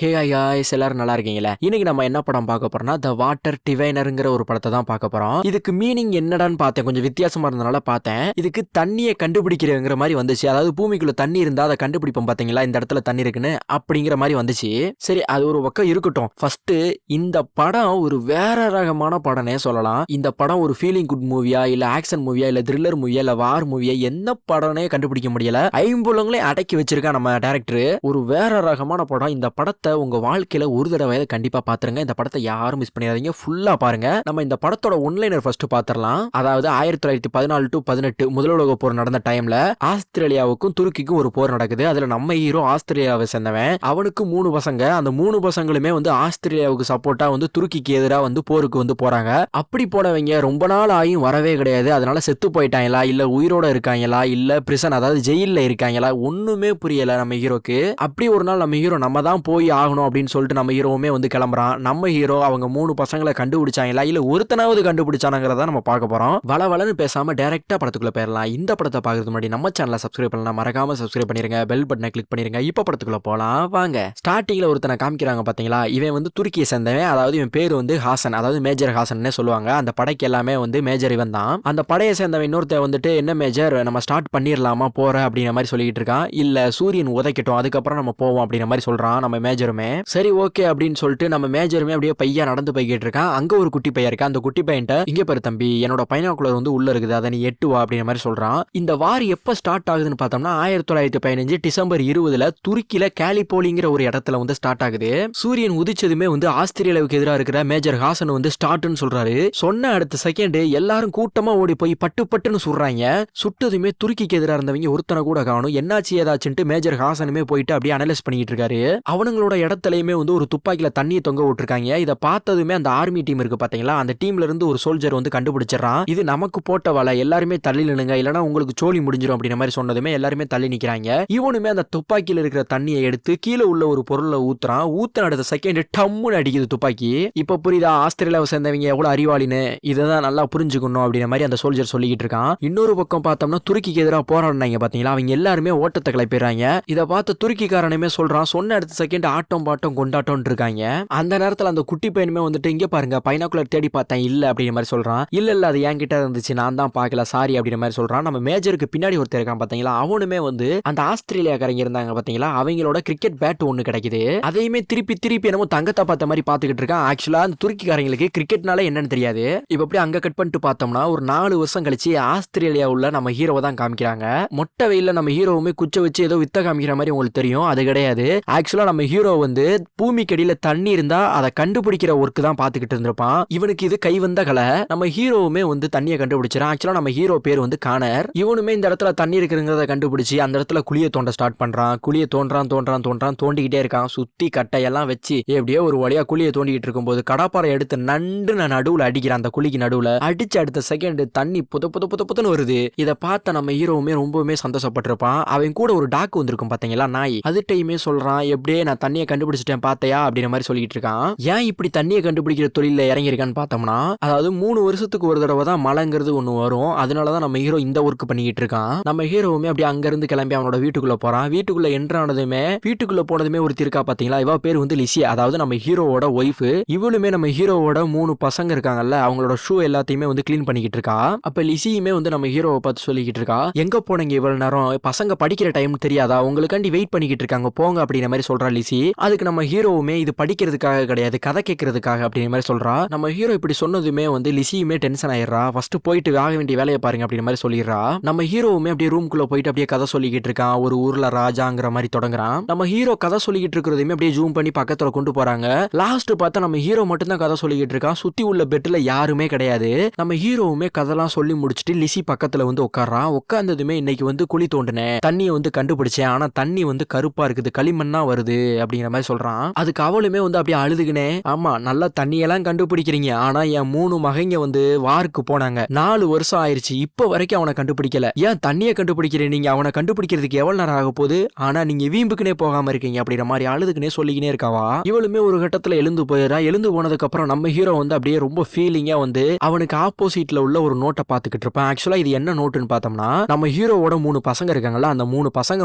ஹே ice எல்லாரும் நல்லா இருக்கீங்களா? இன்னைக்கு நம்ம என்ன படம் பார்க்க போறோம்னா த வாட்டர் டிவைனருங்கிற ஒரு படத்தை தான் பார்க்க போறோம். இதுக்கு மீனிங் என்னடான்னு பார்த்தேன், கொஞ்சம் வித்தியாசமா இருந்தனால பார்த்தேன். இதுக்கு தண்ணியை கண்டுபிடிக்கிறங்கிற மாதிரி வந்துச்சு. அதாவது பூமிக்குள்ள தண்ணி இருந்தா அதை கண்டுபிடிப்போம் பாத்தீங்களா, இந்த இடத்துல தண்ணி இருக்குன்னு அப்படிங்கிற மாதிரி வந்துச்சு. சரி, அது ஒரு பக்கம் இருக்கட்டும். ஃபர்ஸ்ட் இந்த படம் ஒரு வேற ரகமான படம்னே சொல்லலாம். இந்த படம் ஒரு ஃபீலிங் குட் மூவியா இல்ல ஆக்ஷன் மூவியா இல்ல த்ரில்லர் மூவியா இல்ல வார் மூவியா என்ன படம்னே கண்டுபிடிக்க முடியல. ஐம்புலங்களே அடக்கி வச்சிருக்கா நம்ம டைரக்டர். ஒரு வேற ரகமான படம். இந்த படத்தை உங்க வாழ்க்கையில ஒரு தடவை கண்டிப்பா பாத்துருங்க. இந்த படத்தை யாரும் மிஸ் பண்ணிடாதீங்க, ஃபுல்லா பாருங்க. நம்ம இந்த படத்தோட ஒன்லைனர் ஃபர்ஸ்ட் பாத்திரலாம். அதாவது 1914 to 18 முதல் உலக போர் நடந்த டைம்ல ஆஸ்திரேலியாவுக்கும் துருக்கிக்கும் ஒரு போர் நடக்குது. அதுல நம்ம ஹீரோ ஆஸ்திரேலியாவை சேர்ந்தவன். அவனுக்கு 3 பசங்க. அந்த 3 பசங்களுமே ஆஸ்திரேலியாவுக்கு சப்போர்ட்டா துருக்கிக்கு எதிராக போருக்கு போறாங்க. அப்படி போனவங்க ரொம்ப நாள் ஆயும் வரவே கிடையாது. அதனால செத்து போயிட்டாங்களா இல்ல உயிரோட இருக்காங்களா இல்ல பிரிசன் அதாவது ஜெயில இருக்காங்களா ஒண்ணுமே புரியல நம்ம ஹீரோக்கு. அப்படி ஒரு நாள் நம்ம ஹீரோ நம்ம தான் போய் ஆகணும் அப்படின்னு சொல்லிட்டு நம்ம ஹீரோவுமே கிளம்புறான். நம்ம ஹீரோ அவங்க 3 பசங்களை கண்டுபிடிச்சாங்களா இல்ல ஒருத்தனாவது கண்டுபிடிச்சானங்கிறத நம்ம பார்க்க போறோம். வளவளன்னு பேசாம டைரக்டா படத்துக்குள்ள போயிடலாம். இந்த படத்தை பார்க்கறதுக்கு முன்னாடி நம்ம சேனலை சப்ஸ்கிரைப் பண்ணலாம், மறக்காம சப்ஸ்கிரைப் பண்ணிருங்க, பெல் பட்டனை கிளிக் பண்ணிருங்க. இப்ப படத்துக்குள்ள போலாம் வாங்க. ஸ்டார்டிங்ல ஒருத்தனை காமிக்கிறாங்க பாத்தீங்களா, இவன் துருக்கியை சேர்ந்தவன். அதாவது இவன் பேரு ஹாசன், அதாவது மேஜர் ஹாசன் சொல்லுவாங்க. அந்த படைக்கு எல்லாமே மேஜர் இவன் தான். அந்த படையை சேர்ந்தவன் இன்னொருத்த என்ன மேஜர் நம்ம ஸ்டார்ட் பண்ணிடலாமா போற அப்படிங்கிற மாதிரி சொல்லிட்டு இருக்கான். இல்ல சூரியன் உதைக்கட்டும் அதுக்கப்புறம் நம்ம போவோம் அப்படிங்கிற மாதிரி சொல்றான் நம்ம மேஜருமே. சரி ஓகே அப்படின்னு சொல்லிட்டு நம்ம மேஜருமே அப்படியே பையா நடந்து போய்கிட்டு இருக்கான். அங்க ஒரு குட்டி பையன் இருக்கா. அந்த குட்டி பையன்ட்ட இங்க பாரு தம்பி, என்னோட பைனாக்குலர் உள்ள இருக்குது, அதை நீ எட்டு வா அப்படிங்கிற மாதிரி சொல்றான். இந்த வார் எப்ப ஸ்டார்ட் ஆகுதுன்னு பார்த்தோம்னா 1915 டிசம்பர் 20 துருக்கியில கேலிபோலிங்கிற ஒரு இடத்துல ஸ்டார்ட் ஆகுது. சூரியன் உதிச்சதுமே ஆஸ்திரேலியாவுக்கு எதிராக இருக்கிற மேஜர் ஹாசன் ஸ்டார்ட்னு சொல்றாரு. சொன்ன அடுத்த செகண்ட் எல்லாரும் கூட்டமா ஓடி போய் பட்டு பட்டுன்னு சுடுறாங்க. சுட்டதுமே துருக்கிக்கு எதிராக இருந்தவங்க ஒருத்தனை கூட காணும். என்னாச்சு ஏதாச்சுன்ட்டு மேஜர் ஹாசனுமே போயிட்டு அப்படியே அனலைஸ் பண்ணிட்டு இருக்காரு. அவனுங்களோட இடத்துலயுமே ஒரு துப்பாக்கில தண்ணியை தொங்க விட்டுருக்காங்க. இதை பார்த்ததுமே அந்த ஆர்மி டீம் இருக்கு பாத்தீங்களா, அந்த டீம்ல இருந்து ஒரு சோல்ஜர் கண்டுபிடிச்சிடறான். இது நமக்கு போட்ட வலை, எல்லாருமே தள்ளி நிலுங்க இல்லனா உங்களுக்கு சோழி முடிஞ்சிடும் அப்படிங்கிற மாதிரி சொன்னதுமே எல்லாருமே தள்ளி நிக்கிறாங்க. இவனுமே அந்த துப்பாக்கியில இருக்கிற தண்ணியை எடுத்து கீழே உள்ள ஒரு பொருளை ஊத்துறான். ஊத்தின அடுத்த செகண்ட் டம்முன்னு அடிக்குது துப்பாக்கி. இப்ப புரியுதா ஆஸ்திரேலியாவை சேர்ந்தவங்க எவ்வளவு அறிவாளின்னு, இதான் நல்லா புரிஞ்சுக்கணும் அப்படிங்கிற மாதிரி அந்த சோல்ஜர் சொல்லிக்கிட்டு இருக்கான். இன்னொரு பக்கம் பார்த்தோம்னா துருக்கிக்கு எதிராக போராடினாங்க பாத்தீங்களா, அவங்க எல்லாருமே ஓட்டத்தை கிளப்பிடுறாங்க. இதை பார்த்து துருக்கிக்காரனுமே சொல்றான், சொன்ன அடுத்த செகண்ட் ஆட்டம் பாட்டம் கொண்டாட்டம் இருக்காங்க. அந்த நேரத்துல அந்த குட்டி பையனுமே இங்க பாருங்க பைனாக்குலர் தேடி பார்த்தேன் இல்ல அப்படிங்கிற மாதிரி சொல்றான். இல்ல அது என்கிட்ட இருந்துச்சு, நான் தான் பார்க்கல சாரி அப்படிங்கிற மாதிரி சொல்றான். நம்ம மேஜருக்கு பின்னாடி ஒருத்தர் இருக்கான் பாத்தீங்களா, அவனுமே அந்த ஆஸ்திரேலியாக்காரங்க இருந்தாங்க பாத்தீங்களா, அவங்களோட கிரிக்கெட் பேட் ஒண்ணு கிடைக்குது. அதையுமே திருப்பி திருப்பி என்னமோ தங்கத்தை பார்த்த மாதிரி பாத்துக்கிட்டு இருக்கான். ஆக்சுவலா அந்த துருக்கிக்காரங்களுக்கு கிரிக்கெட்னால என்னன்னு தெரியாது. இப்ப அப்படி அங்க கட் பண்ணிட்டு பார்த்தோம்னா ஒரு 4 வருஷம் கழிச்சு ஆஸ்திரேலியா உள்ள நம்ம ஹீரோவை தான் காமிக்கிறாங்க. மொட்டை வெயில நம்ம ஹீரோவுமே குச்ச வச்சு ஏதோ வித்த காமிக்கிற மாதிரி உங்களுக்கு தெரியும். அது கிடையாது. ஆக்சுவலா நம்ம ஹீரோ பூமிக்கடியில தண்ணி இருந்தா அதை கண்டுபிடிக்கிற ஒர்க் தான் பாத்துக்கிட்டு இருந்திருப்பான். இவனுக்கு இது கை வந்த கலை. நம்ம ஹீரோவுமே தண்ணியை கண்டுபிடிச்சான். ஆக்சுவலா நம்ம ஹீரோ பேர் கானர். இவனுமே இந்த இடத்துல தண்ணி இருக்குங்கிறத கண்டுபிடிச்சு அந்த இடத்துல குழிய தோண்ட ஸ்டார்ட் பண்றான். குழிய தோண்டிக்கிட்டே இருக்கான். சுத்தி கட்டையெல்லாம் வச்சு எப்படியோ ஒரு வழியா குழியை தோண்டிக்கிட்டு இருக்கும்போது கடப்பாறை எடுத்து நண்டு நடுவுல அடிக்கிறான். அந்த குழிக்கு நடுவுல அடிச்சு அடுத்த செகண்ட் தண்ணி புதுன்னு வருது. இதை பார்த்த நம்ம ஹீரோவுமே ரொம்பவுமே சந்தோஷப்பட்டிருப்பான். அவன் கூட ஒரு டாக்கு வந்திருக்கும் பாத்தீங்களா நாய், அதுட்டையுமே சொல்றான், எப்படியே நான் தண்ணியை கண்டுபிடிச்சிட்டேன் பாத்தையா அப்படிங்கிற மாதிரி சொல்லிட்டு இருக்கான். ஏன் இப்படி தண்ணியை கண்டுபிடிக்கிற தொழில இறங்கியிருக்கான்னு பார்த்தோம்னா, அதாவது 3 வருஷத்துக்கு ஒரு தடவை தான் மழைங்கிறது ஒண்ணு வரும். அதனாலதான் நம்ம ஹீரோ இந்த ஒர்க் பண்ணிக்கிட்டு இருக்கான். நம்ம ஹீரோவுமே அப்படியே அங்க இருந்து கிளம்பி அவனோட வீட்டுக்குள்ள போறான். வீட்டுக்குள்ள என்ட்ரானதுமே வீட்டுக்குள்ள போனதுமே ஒரு இருக்கா பாத்தீங்களா, இவ பேர் லிசி, அதாவது நம்ம ஹீரோவோட ஒய்ஃப். இவளுமே நம்ம ஹீரோவோட 3 பசங்க இருக்காங்கல்ல, அவங்களோட ஷூ எல்லாத்தையுமே கிளீன் பண்ணிக்கிட்டு இருக்கா. அப்ப லிசியுமே நம்ம ஹீரோவை பார்த்து சொல்லிக்கிட்டு இருக்கா, எங்க போனீங்க இவ்வளவு நேரம், பசங்க படிக்கிற டைம் தெரியாதா, உங்களுக்காண்டி வெயிட் பண்ணிக்கிட்டு இருக்காங்க போங்க அப்படிங்கிற மாதிரி சொல்றா லிசி. அதுக்கு நம்ம ஹீரோவுமே இது படிக்கிறதுக்காக கிடையாது, கதை கேட்கறதுக்காக அப்படிங்கிற மாதிரி சொல்றா. நம்ம ஹீரோ இப்படி சொன்னதுமே லிசியுமே டென்ஷன் ஆயிடுறா. ஃபர்ஸ்ட் போயிட்டு ஆக வேண்டிய வேலையை பாருங்க அப்படிங்கிற மாதிரி சொல்லிடுறா. நம்ம ஹீரோவுமே அப்படியே ரூம்குள்ள போயிட்டு அப்படியே கதை சொல்லிக்கிட்டு இருக்கான். ஒரு ஊர்ல ராஜாங்கிற மாதிரி தொடங்குறான். நம்ம ஹீரோ கதை சொல்லிக்கிட்டு இருக்கிறதையுமே அப்படியே ஜூம் பண்ணி பக்கத்துல கொண்டு போறாங்க. லாஸ்ட் பார்த்தா நம்ம ஹீரோ மட்டும் தான் கதை சொல்லிக்கிட்டு இருக்கான். சுத்தி உள்ள பெட்ல யாருமே கிடையாது. நம்ம ஹீரோவுமே கதெல்லாம் சொல்லி முடிச்சுட்டு லிசி பக்கத்துல உட்கார்றான். உட்கார்ந்ததுமே இன்னைக்கு குழி தோண்டினேன், தண்ணியை கண்டுபிடிச்சேன், ஆனா தண்ணி கருப்பா இருக்குது, களிமண்ணா வருது அப்படிங்கிற மாதிரி சொல்றான். அதுக்கு அவளுமே அப்படியே அழுதுகினே, ஆமா நல்லா தண்ணியெல்லாம் கண்டுபிடிக்கிறீங்க, ஆனா என் 3 மகைங்க வாருக்கு போனாங்க, 4 வருஷம் ஆயிருச்சு, இப்ப வரைக்கும் அவனை கண்டுபிடிக்கல, ஏன் தண்ணியை கண்டுபிடிக்கிறேன், நீங்க அவனை கண்டுபிடிக்கிறதுக்கு எவ்வளவு நேரம் ஆக போகுது, ஆனா நீங்க வீம்புக்குனே போகாம இருக்கீங்க அப்படிங்கிற மாதிரி அழுதுக்குனே சொல்லிக்கினே இருக்காவா. இவளுமே ஒரு கட்டத்துல எழுந்து போயிடா. எழுந்து போனதுக்கு அப்புறம் நம்ம ஹீரோ அப்படியே ரொம்ப ஃபீலிங்கா அவனுக்கு ஆப்போசிட்ல உள்ள ஒரு நோட்டை பாத்துக்கிட்டு இருப்பான். ஆக்சுவலா இது என்ன நோட்டுன்னு பார்த்தோம்னா, நம்ம ஹீரோவோட 3 பசங்க இருக்காங்கல்ல, அந்த 3 பசங்க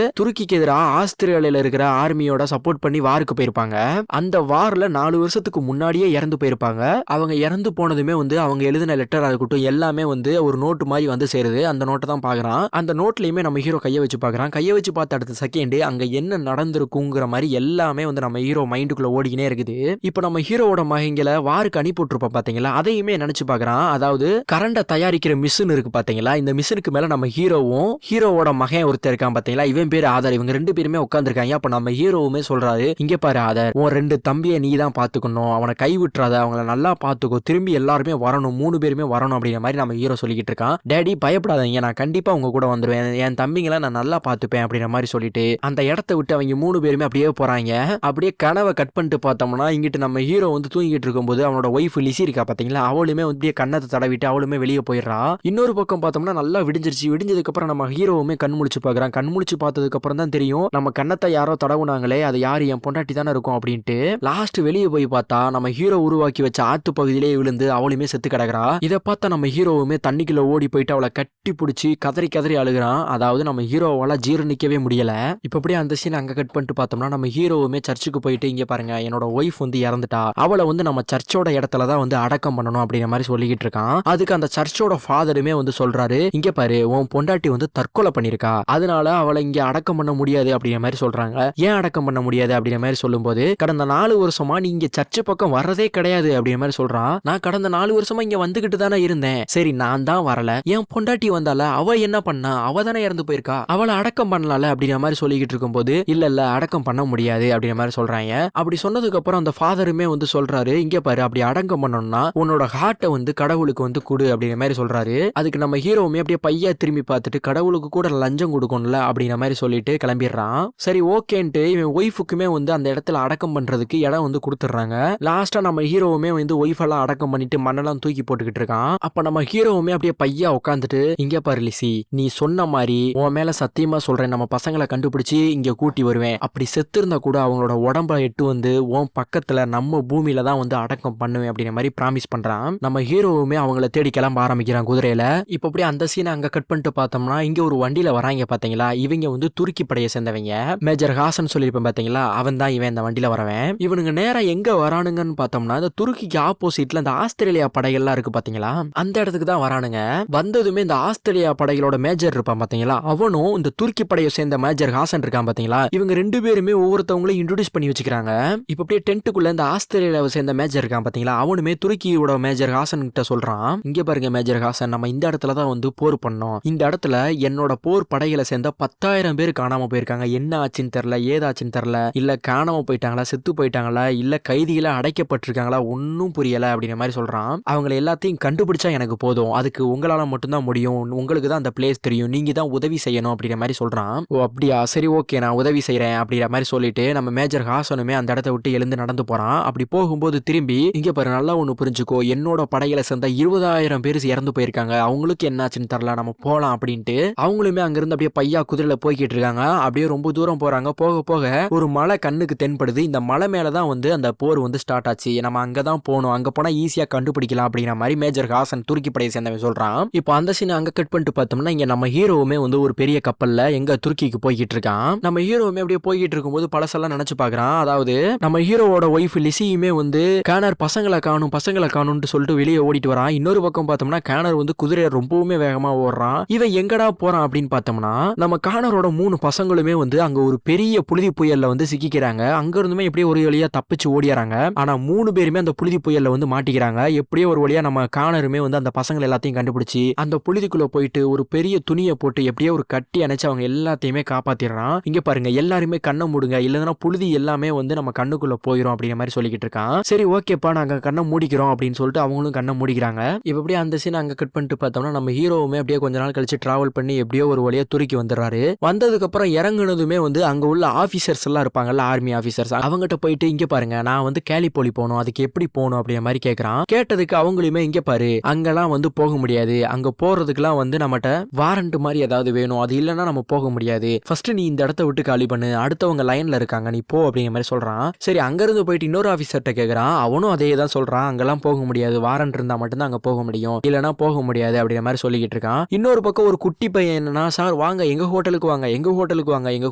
துருக்கிக்கு எதிராக ஆஸ்திரேலியால இருக்கிற ஆர்மியோட சப்போர்ட் சப்போர்ட் பண்ணி வாருக்கு போயிருப்பாங்க. அந்த வார்ல 4 வருஷத்துக்கு முன்னாடியே இறந்து போயிருப்பாங்க. அவங்க இறந்து போனதுமே வந்து அவங்க எழுதின லெட்டரா இருக்கட்டும் எல்லாமே வந்து ஒரு நோட்டு மாதிரி வந்து சேருது. அந்த நோட்டை தான் பாக்குறான். அந்த நோட்லயுமே நம்ம ஹீரோ கையை வச்சு பாக்குறான். கையை வச்சு பார்த்த அடுத்த செகண்ட் அங்க என்ன நடந்திருக்குங்கிற மாதிரி எல்லாமே வந்து நம்ம ஹீரோ மைண்டுக்குள்ள ஓடிக்கினே இருக்குது. இப்போ நம்ம ஹீரோவோட மகங்களை வாருக்கு அனுப்பிவிட்டுருப்போம் பாத்தீங்களா, அதையுமே நினைச்சு பாக்குறான். அதாவது கரண்ட தயாரிக்கிற மிஷின் இருக்கு பாத்தீங்களா, இந்த மிஷினுக்கு மேல நம்ம ஹீரோவும் ஹீரோவோட மகன் ஒருத்தர் இருக்கான் பாத்தீங்களா, இவன் பேரு ஆதர். இவங்க 2 பேருமே உட்காந்துருக்காங்க. அப்ப நம்ம ஹீரோவுமே சொல்றாரு, இங்க பாரு ஆதர், உன் 2 தம்பியை நீ தான் பாத்துக்கணும், அவனை கை விட்டுறாத, அவங்கள நல்லா பாத்துக்கோ, திரும்பி எல்லாருமே வரணும், 3 பேருமே வரணும் அப்படிங்கிற மாதிரி நம்ம ஹீரோ சொல்லிக்கிட்டு இருக்கான். டேடி பயப்படாதீங்க, நான் கண்டிப்பா உங்க கூட வந்துருவேன், என் தம்பிங்களை நான் நல்லா பாத்துப்பேன் அப்படிங்கிற மாதிரி சொல்லிட்டு அந்த இடத்த விட்டு அவங்க 3 பேருமே அப்படியே போறாங்க. அப்படியே கனவை கட் பண்ணிட்டு பார்த்தோம்னா இங்கிட்டு நம்ம ஹீரோ வந்து தூங்கிட்டு இருக்கும்போது அவனோட ஒய்ஃப் லிசி இருக்கா பாத்தீங்களா, அவளுமே வந்து கண்ணத்தை தடவிட்டு அவளுமே வெளியே போயிடுறா. இன்னொரு பக்கம் பார்த்தோம்னா நல்லா விடிஞ்சிருச்சு. விடிஞ்சதுக்கு அப்புறம் நம்ம ஹீரோவுமே கண் முழிச்சு பாக்குறான். கண் முழிச்சு பார்த்ததுக்கு அப்புறம் தான் தெரியும் நம்ம கண்ணத்தை யாரோ தடவுனாங்களே அது யாரு, என் பொண்டாட்டி தானே இருக்கும் அப்படின்ட்டு. லாஸ்ட் வெளியே போய் பார்த்தா நம்ம ஹீரோ உருவாக்கி வச்ச ஆத்து பகுதியிலே விழுந்து அவளுமே செத்து கிடக்குறா. இதை பார்த்தா நம்ம ஹீரோவுமே தண்ணிக்குள்ள ஓடி போயிட்டு அவளை கட்டி பிடிச்சி கதறி கதறி அழுகிறான். அதாவது நம்ம ஹீரோவால ஜீரணிக்கவே முடியல. இப்ப அப்படியே அந்த சீன் அங்க கட் பண்ணிட்டு பார்த்தோம்னா நம்ம ஹீரோவுமே சர்ச்சுக்கு போயிட்டு, இங்க பாருங்க என்னோட ஒய்ஃப் வந்து இறந்துட்டா, அவளை வந்து நம்ம சர்ச்சோட இடத்துல தான் வந்து அடக்கம் பண்ணணும் அப்படிங்கிற மாதிரி சொல்லிக்கிட்டு இருக்கான். அதுக்கு அந்த சர்ச்சோட ஃபாதருமே வந்து சொல்றாரு, இங்க பாரு உன் பொண்டாட்டி வந்து தற்கொலை பண்ணிருக்கா, அதனால அவளை இங்க அடக்கம் பண்ண முடியாது அப்படிங்கிற மாதிரி சொல்றாங்க. ஏன் அடக்கம் பண்ண முடியாது அப்படிங்கிற மாதிரி சொல்லும்போது, கடந்த 4 வருஷமா நீ இங்க சர்ச்சு பக்கம் வர்றதே கிடையாது அப்படிங்கிற மாதிரி சொல்றான். நான் கடந்த 4 வருஷமா இங்க வந்துகிட்டு தானே இருந்தேன், சரி நான் தான் வரல, என் பொண்டாட்டி வந்தால அவ என்ன பண்ணா, அவ தானே இறந்து போயிருக்கா, அவளை அடக்கம் பண்ணலாம்ல அப்படிங்கிற மாதிரி சொல்லிக்கிட்டு இருக்கும்போது, இல்ல அடக்கம் பண்ண முடியாது அப்படிங்கிற மாதிரி சொல்றாங்க. அப்படி சொன்னதுக்கு அப்புறம் அந்த ஃபாதருமே வந்து சொல்றாரு, இங்க பாரு அப்படி அடக்கம் பண்ணணும்னா உன்னோட ஹார்ட்டை வந்து கடவுளுக்கு வந்து கொடு அப்படிங்கிற மாதிரி சொல்றாரு. அதுக்கு நம்ம ஹீரோவுமே அப்படியே பையா திரும்பி பார்த்துட்டு கடவுளுக்கு கூட லஞ்சம் கொடுக்கணும்ல அப்படிங்கிற மாதிரி சொல்லிட்டு கிளம்பிடுறான். சரி ஓகேன்ட்டு இவன் ஒய்ஃபுக்குமே வந்து அந்த இடத்துல அடக்கம் பண்றதுக்கு இடம் வந்து கொடுத்துட்றாங்க. லாஸ்டா நம்ம ஹீரோவுமே வந்து ஒய்ஃப் எல்லாம் அடக்கம் பண்ணிட்டு மண்ணெல்லாம் தூக்கி போட்டுக்கிட்டு இருக்கான். அப்ப நம்ம ஹீரோவுமே அப்படியே பையா உட்காந்துட்டு, இங்க பாரு லிசி, நீ சொன்ன மாதிரி உன் மேல சத்தியமா சொல்றேன், நம்ம பசங்களை கண்டுபிடிச்சு இங்க கூட்டி வருவேன், அப்படி செத்து இருந்தா கூட அவங்களோட உடம்ப எட்டு வந்து உன் பக்கத்துல நம்ம பூமியில தான் வந்து அடக்கம் பண்ணுவேன் அப்படிங்கிற மாதிரி ப்ராமிஸ் பண்றான். நம்ம ஹீரோவுமே அவங்கள தேடி கிளம்ப ஆரம்பிக்கிறான் குதிரையில. இப்ப அப்படியே அந்த சீனை அங்க கட் பண்ணிட்டு பார்த்தோம்னா இங்க ஒரு வண்டியில வராங்க பாத்தீங்களா, இவங்க வந்து துருக்கி படையை சேர்ந்தவங்க. மேஜர் ஹாசன் சொல்லியிருப்பேன் பாத்தீங்களா, அவன் தான் இவன் இந்த வண்டியில வரவன். இவனுங்க நேரா எங்க வரானுங்கன்னு பார்த்தோம்னா இந்த துருக்கிக்கு ஆப்போசிட்ல இந்த ஆஸ்திரேலியா படைகள்லாம் இருக்கு பாத்தீங்களா, அந்த இடத்துக்கு தான் வரானுங்க. வந்ததுமே இந்த ஆஸ்திரேலியா படைகளோட மேஜர் இருப்பான் பாத்தீங்களா, அவனும் இந்த துருக்கி படையை சேர்ந்த மேஜர் ஹாசன் இருக்கான் பாத்தீங்களா, இவங்க 2 பேருமே ஒவ்வொருத்தவங்களையும் இன்ட்ரோடியூஸ் பண்ணி வச்சுக்கிறாங்க. இப்ப அப்படியே டென்ட்டுக்குள்ள இந்த ஆஸ்திரேலியாவை சேர்ந்த மேஜர் இருக்கான் பாத்தீங்களா, அவனுமே துருக்கியோட மேஜர் ஹாசன் கிட்ட சொல்றான், இங்க பாருங்க மேஜர் ஹாசன், நம்ம இந்த இடத்துல தான் வந்து போர் பண்ணோம், இந்த இடத்துல என்னோட போர் படைகளை சேர்ந்த 10,000 பேர் காணாம போயிருக்காங்க, என்ன ஆச்சுன்னு தெரியல, ஏதாச்சுன்னு தெரியல, இல்ல காணாம போயிட்டாங்களா, செத்து போயிட்டாங்களா, இல்ல கைதிகளா அடைக்கப்பட்டிருக்காங்களா, ஒன்னும் புரியல அப்படிங்கிற மாதிரி சொல்றான். அவங்களை எல்லாத்தையும் கண்டுபிடிச்சா எனக்கு போதும், அதுக்கு உங்களால மட்டும்தான் முடியும், உங்களுக்கு தான் அந்த பிளேஸ் தெரியும், நீங்க தான் உதவி செய்யணும் அப்படிங்கிற மாதிரி சொல்றான். ஓ அப்படியா, சரி ஓகே நான் உதவி செய்யறேன் அப்படிங்கிற மாதிரி சொல்லிட்டு நம்ம மேஜர் ஹாசனுமே அந்த இடத்த விட்டு எழுந்து நடந்து போறான். அப்படி போகும்போது திரும்பி, இங்க பாரு நல்லா ஒண்ணு புரிஞ்சுக்கோ, என்னோட படையில சேர்ந்த 20,000 பேர் இறந்து போயிருக்காங்க, அவங்களுக்கு என்னாச்சுன்னு தெரியல, நம்ம போலாம் அப்படின்ட்டு அவங்களுமே அங்கிருந்து அப்படியே பையா குதிரையில போய்கிட்டு இருக்காங்க. அப்படியே ரொம்ப தூரம் போறாங்க. போக போக ஒரு மலை கண்ணுக்கு தென்படுது. இந்த மலை மேலதான் வந்து அந்த போர் வந்து ஸ்டார்ட் ஆச்சு, நம்ம அங்கதான் போகணும், அங்க போனா ஈஸியா கண்டுபிடிக்கலாம் அப்படிங்கிற மாதிரி மேஜர் ஹாசன் துருக்கி படையை சேர்ந்தவன் சொல்றான். இப்போ அந்த சீன் அங்க கட் பண்ணிட்டு பார்த்தோம்னா இங்க நம்ம ஹீரோவுமே வந்து ஒரு பெரிய கப்பல்ல எங்க துருக்கிக்கு போய்கிட்டு இருக்கான். நம்ம ஹீரோவுமே அப்படியே போய்கிட்டு இருக்கும்போது பழசெல்லாம் நினைச்சு பாக்குறான். அதாவது நம்ம ஹீரோவோட ஒய்ஃப் லிசியுமே வந்து கேனர் பசங்களை காணும்னு சொல்லிட்டு வெளியே ஓடிட்டு வரான். இன்னொரு பக்கம் பார்த்தோம்னா கேனர் வந்து குதிரையை ரொம்பவுமே வேகமா ஓடுறான். இவன் எங்கடா போறான் அப்படின்னு பார்த்தோம்னா நம்ம கேனரோட 3 பசங்களுமே வந்து அங்க ஒரு பெரிய புழுதி புயல்ல வந்து சிக்கிக்கிறாங்க. அங்க இருந்துமே எப்படியே ஒரு வழியா தப்பிச்சு ஓடிறாங்க. ஆனா 3 பேருமே அந்த புழுதி புயல்ல வந்து மாட்டிக்கிறாங்க. எப்படியோ ஒரு வழியா நம்ம கேனருமே வந்து அந்த பசங்களை எல்லாத்தையும் கண்டுபிடிச்சு அந்த புழுதிக்குள்ள போயிட்டு ஒரு பெரிய துணியை போட்டு எப்படியோ ஒரு கட்டி அணைச்சு அவங்க எல்லாத்தையுமே காப்பாத்திடுறான். இங்க பாருங்க எல்லாருமே கண்ணை மூடுங்க, இல்லைன்னா புழுதி எல்லாமே வந்து நம்ம கண்ணுக்குள்ள போயிடும் அப்படிங்கிற மாதிரி சொல்லிக்கிட்டு இருக்கான். சரி ஓகேப்பா நாங்க கண்ணை மூடிக்கிறோம் அப்படின்னு சொல்லிட்டு அவங்களும் கண்ணை மூடிக்கிறாங்க. இப்ப அப்படியே அந்த சீன் அங்க கட் பண்ணிட்டு பார்த்தோம்னா நம்ம ஹீரோவுமே அப்படியே கொஞ்ச நாள் கழிச்சு டிராவல் பண்ணி எப்படியோ ஒரு வழியா துருக்கி வந்துடுறாரு. வந்ததுக்கு அப்புறம் இறங்குனதுமே வந்து அங்க உள்ள ஆபீசர்ஸ் எல்லாம் இருப்பாங்கல்ல, ஆர்மி ஆபீசர்ஸ், அவங்ககிட்ட போயிட்டு இங்க பாருங்க நான் வந்து கேலிபோலி போகணும், அதுக்கு எப்படி போகணும் அப்படிங்கிற மாதிரி கேட்கறான். கேட்டதுக்கு அவங்களுமே இங்க பாரு அங்கெல்லாம் வந்து போக முடியாது, அங்க போறதுக்குலாம் வந்து நம்மகிட்ட வாரண்ட் மாதிரி ஏதாவது வேணும், அது இல்லைன்னா நம்ம போக முடியாது, ஃபர்ஸ்ட் நீ இந்த இடத்த விட்டு காலி பண்ணு, அடுத்தவங்க லைன்ல இருக்காங்க நீ போ அப்படிங்கிற மாதிரி சொல்றான். சரி அங்க இருந்து போயிட்டு இன்னொரு ஆபீசர்கிட்ட கேட்கறான். அவனும் அதே தான் சொல்றான், அங்கெல்லாம் போக முடியாது, வாரண்ட் இருந்தா மட்டும்தான் அங்க போக முடியும், இல்லைன்னா போக முடியாது அப்படிங்கிற மாதிரி சொல்லிக்கிட்டு இருக்கான். இன்னொரு பக்கம் ஒரு குட்டி பையன் என்னன்னா, சார் வாங்க எங்க ஹோட்டலுக்கு வாங்க, எங்க